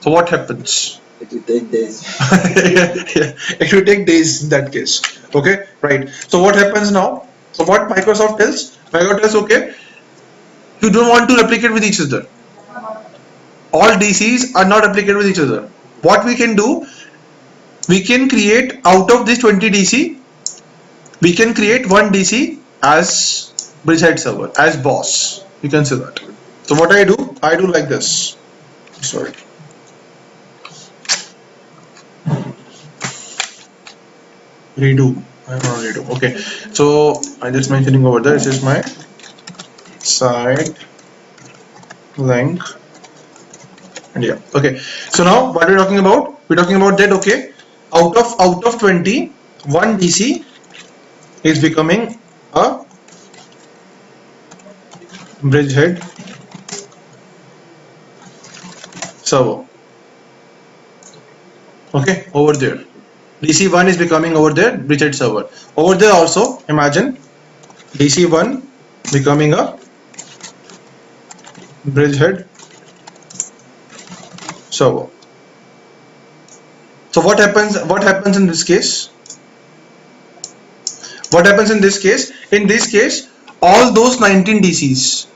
So what happens? It will take days. Yeah, it will take days in that case. Okay, right. So what happens now? So what Microsoft tells? Microsoft tells, okay, you don't want to replicate with each other. All DCs are not replicated with each other. What we can do? We can create out of this 20 DC, we can create one DC as bridgehead server, as boss. You can see that. So what I do like this. Sorry. Redo. I'm on redo. Okay. So I just mentioning over there. This is my site link. And yeah. Okay. So now what we're talking about? We're talking about that. Okay. Out of 20, one DC is becoming a bridgehead server. Okay, over there. DC1 is becoming over there bridgehead server. Over there also, imagine DC1 becoming a bridgehead server. So what happens in this case? What happens in this case? In this case, all those 19 DCs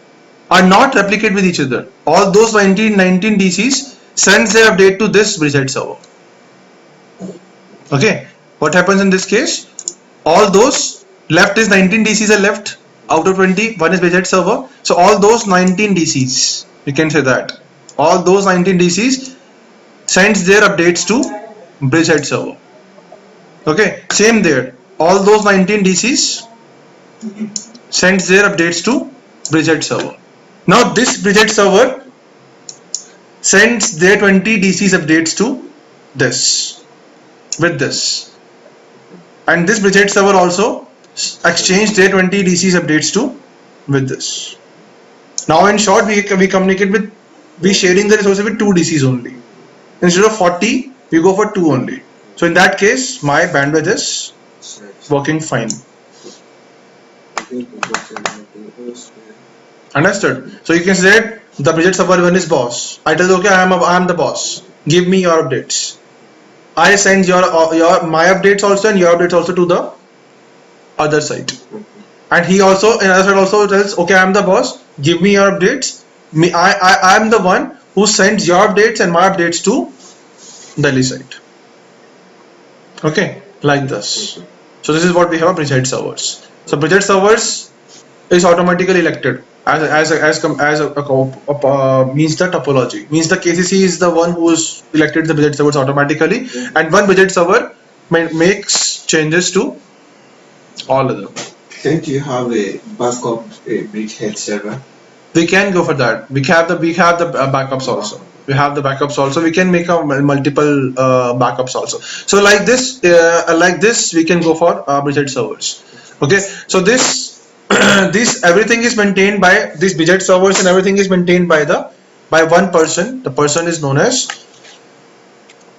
are not replicate with each other. All those 19 DCs sends their update to this bridgehead server. Okay, what happens in this case? All those left is 19 DCs are left out of 20. One is bridgehead server. So all those 19 DCs, you can say that all those 19 DCs sends their updates to bridgehead server. Okay, same there. All those 19 DCs sends their updates to bridgehead server. Now this bridgehead server sends their 20 DCs updates to this with this, and this bridgehead server also exchange their 20 DCs updates to with this. Now in short, we communicate with, we sharing the resources with 2 DCs only. Instead of 40, we go for 2 only. So in that case, my bandwidth is working fine. Understood? So you can say that the bridgehead server 1 is boss. I tell you, okay, I am the boss. Give me your updates. I send your my updates also and your updates also to the other side. And he also another side also tells, okay, I'm the boss, give me your updates. I'm the one who sends your updates and my updates to Delhi side. Okay, like this. So this is what we have, bridgehead servers. So bridgehead servers is automatically elected means the topology, means the KCC is the one who is elected the bridgehead servers automatically, and one bridgehead server makes changes to all of them. Can't you have a backup bridgehead server? We can go for that. We have the backups also. We have the backups also. We can make a multiple backups also. So like this, we can go for bridgehead servers. Okay. So this this everything is maintained by these bridgehead servers, and everything is maintained by one person. The person is known as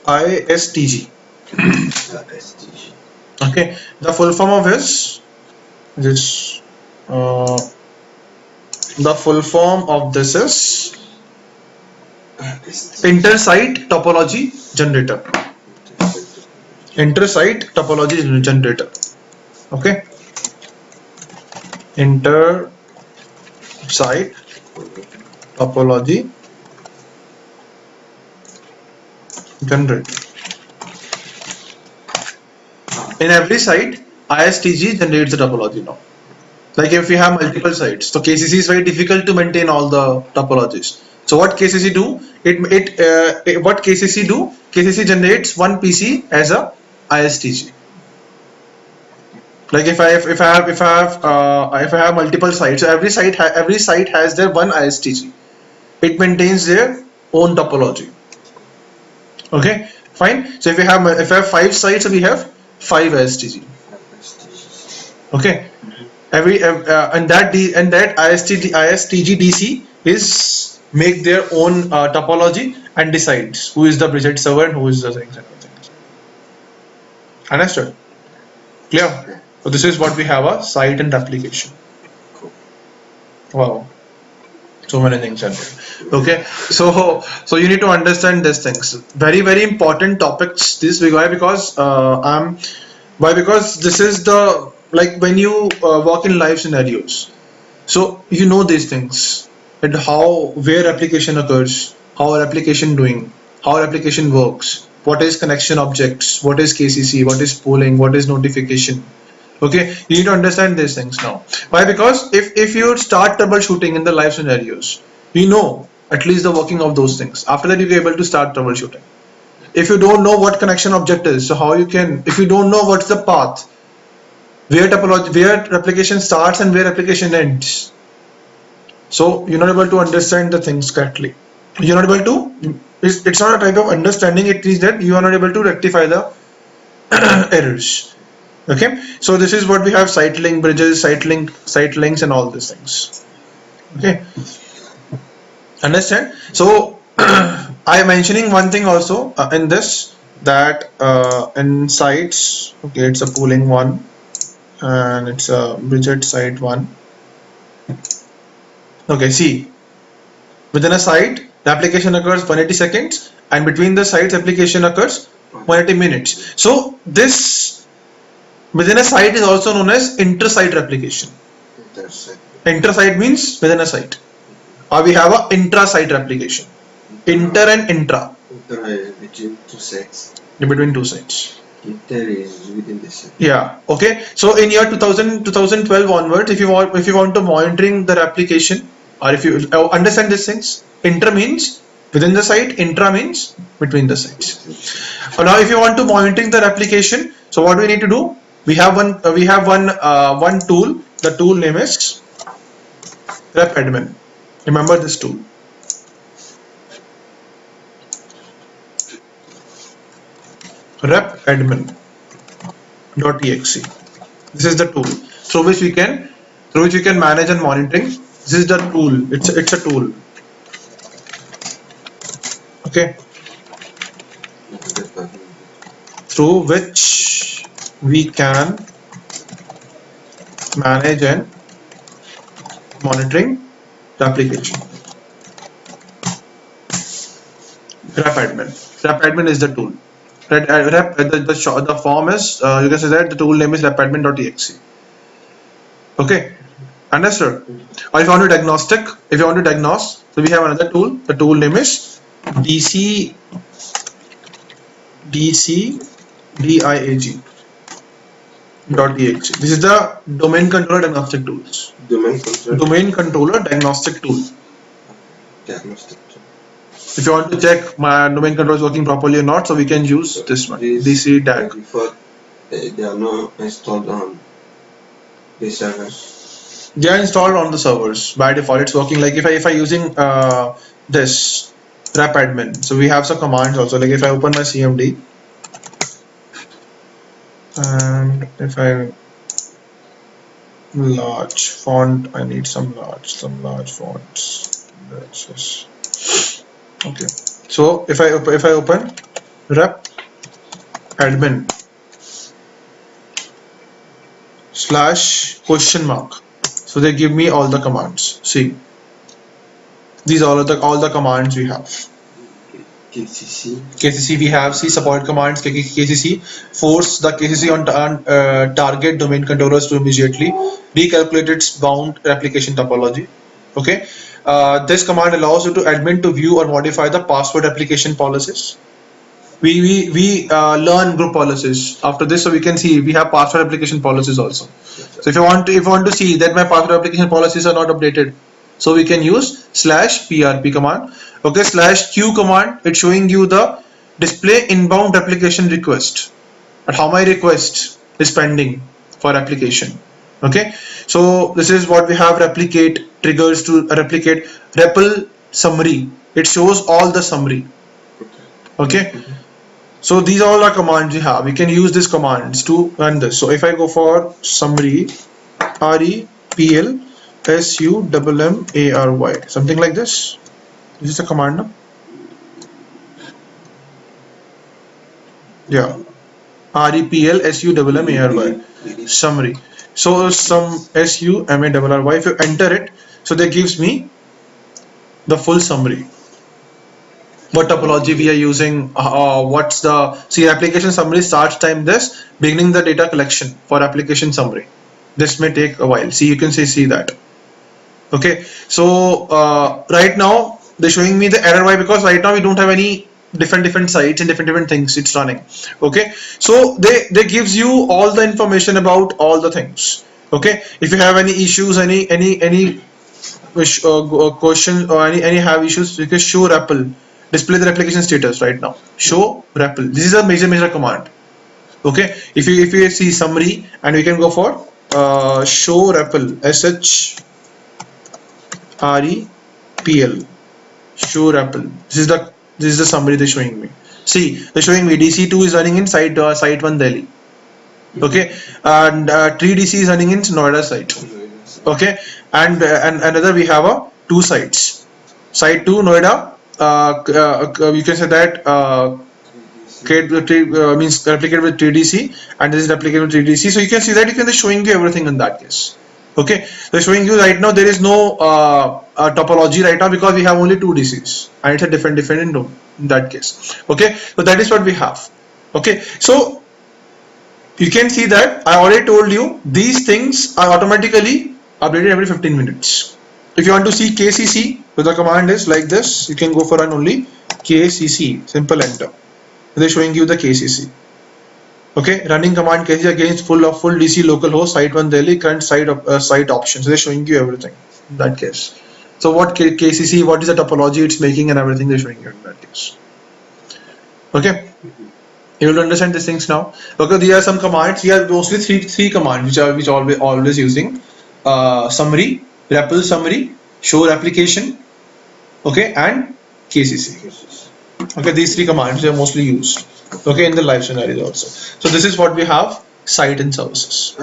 ISTG. STG. Okay. The full form of this. Uh, the full form of this is Inter-site topology generator. Inter-site topology generator. Okay. Inter-site topology generator. In every site, ISTG generates the topology now. Like if we have multiple sites, so KCC is very difficult to maintain all the topologies. So what KCC do? What KCC do? KCC generates one PC as a ISTG. Like if I have multiple sites, so every site has their one ISTG. It maintains their own topology. Okay, fine. So if I have 5 sites, so we have 5 ISTG. Okay. And that ISTG DC is make their own topology and decides who is the bridgehead server and who is the things and everything. Understood? Clear? So this is what we have, a site and replication. Wow, so many things are there. Okay, so you need to understand these things. Very important topics. Why? Because this is the, like when you work in live scenarios, so you know these things, and where application occurs, how application doing, how application works, what is connection objects, what is KCC, what is polling, what is notification. Okay, you need to understand these things now. Why? Because if you start troubleshooting in the live scenarios, you know at least the working of those things. After that, you're able to start troubleshooting. If you don't know what connection object is, so how you can, if you don't know what's the path, where replication starts and where application ends, so you're not able to understand the things correctly. You're not able to, it's not a type of understanding, it is that you are not able to rectify the errors. Okay, so this is what we have: site link bridges, site links, and all these things. Okay, understand? So I am mentioning one thing also in this, that in sites, okay, it's a pooling one and it's a bridgehead site one. Okay, see, within a site the application occurs 180 seconds, and between the sites application occurs 180 minutes. So this within a site is also known as inter-site replication. Inter-site means within a site, or we have a intra-site replication. Inter and intra. Inter is between 2 sites. Between 2 sites. Inter is within the site. Yeah. Okay. So in year 2012 onwards, if you want to monitoring the replication, or if you understand these things, inter means within the site, intra means between the sites. Now, if you want to monitoring the replication, so what we need to do? We have one tool. The tool name is rep admin. Remember this tool. Rep admin.exe. This is the tool through which we can manage and monitoring. This is the tool. It's a tool. Okay. Through which we can manage and monitoring the application. Graph admin. Graph admin is the tool. The form is you can say that the tool name is repadmin.exe. Okay, understood? Or if you want to diagnostic, if you want to diagnose, so we have another tool. The tool name is DC DIAG. .exe. This is the domain controller diagnostic tools. Domain controller diagnostic tool. Diagnostic. If you want to check my domain controller is working properly or not, so we can use this one. DC DAG. Before they are not installed on the servers. They are installed on the servers by default. It's working. Like if I using this repadmin, so we have some commands also. Like if I open my CMD and if I large font, I need some large fonts. That's just okay. So if I open rep admin / question mark, so they give me all the commands. See, these are all the commands we have. KCC we have. See, support commands. KCC force the KCC on target domain controllers to immediately recalculate its bound replication topology. Okay, this command allows you to admin to view or modify the password application policies. We learn group policies after this, so we can see we have password application policies also. So if you want to see that my password application policies are not updated, so we can use /prp command. Okay, /q command, it's showing you the display inbound replication request and how my request is pending for application. Okay, so this is what we have. Replicate triggers to replicate REPL summary. It shows all the summary. Okay, so these are all the commands we have. We can use these commands to run this. So if I go for summary, REPL SUMMARY, something like this. This is the command now. Yeah, REPL SUMMARY summary. So some SUMMARY. If you enter it, so that gives me the full summary. What topology we are using, what's the application summary starts time this, beginning the data collection for application summary. This may take a while. See, you can see that. Okay, so right now they're showing me the error. Why? Because right now we don't have any different sites and different things it's running. Okay, so they gives you all the information about all the things. Okay, if you have any issues, any question or any have issues, you can show REPL, display the replication status right now. Show REPL. This is a major command. Okay, if you see summary, and we can go for show REPL, SHREPL, show REPL. This is the summary they're showing me. See, they're showing me DC2 is running in site 1 Delhi. Okay, and 3DC is running in Noida site. Okay, and another we have 2 sites. Site 2 Noida. You can say that means replicated with 3DC, and this is replicated with 3DC. So you can see that they're showing you everything in that case. Okay, they're showing you right now there is no topology right now because we have only 2 DCs and it's a different in that case. Okay, so that is what we have. Okay, so you can see that I already told you these things are automatically updated every 15 minutes. If you want to see KCC, so the command is like this. You can go for an only KCC, simple enter. They're showing you the KCC. Okay, running command KCC against full DC localhost site 1 Delhi current site options. So they're showing you everything in that case. So what KCC, what is the topology it's making and everything they're showing you in that case. Okay, you will understand these things now. Okay, there are some commands. We have mostly three commands which always using. Summary, REPL summary, show replication, okay, and KCC. Okay, these 3 commands are mostly used. Okay, in the live scenarios also. So this is what we have: site and services,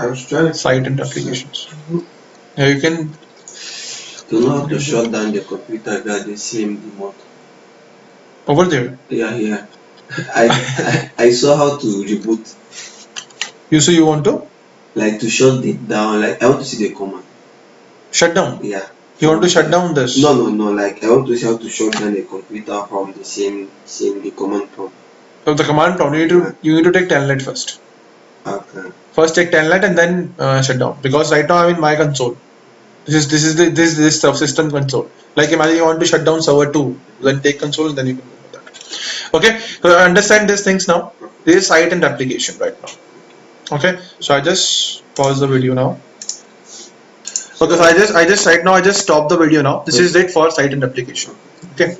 site and applications. Now you can. To know how to shut down the computer via the CMD mode. Over there. Yeah. I saw how to reboot. You want to? Like to shut it down. Like I want to see the command. Shut down. Yeah. You want to shut down this? No. Like I want to see how to shut down the computer from the CMD command prompt. So the command prompt, you need to take telnet first. Okay. First take telnet and then shut down, because right now I'm in my console. This is this subsystem console. Like imagine you want to shut down server 2, then take console and then you can go with that. Okay, so I understand these things now. This is site and application right now. Okay, so I just pause the video now. Okay, so I just right now I just stop the video now. This is it for site and application. Okay.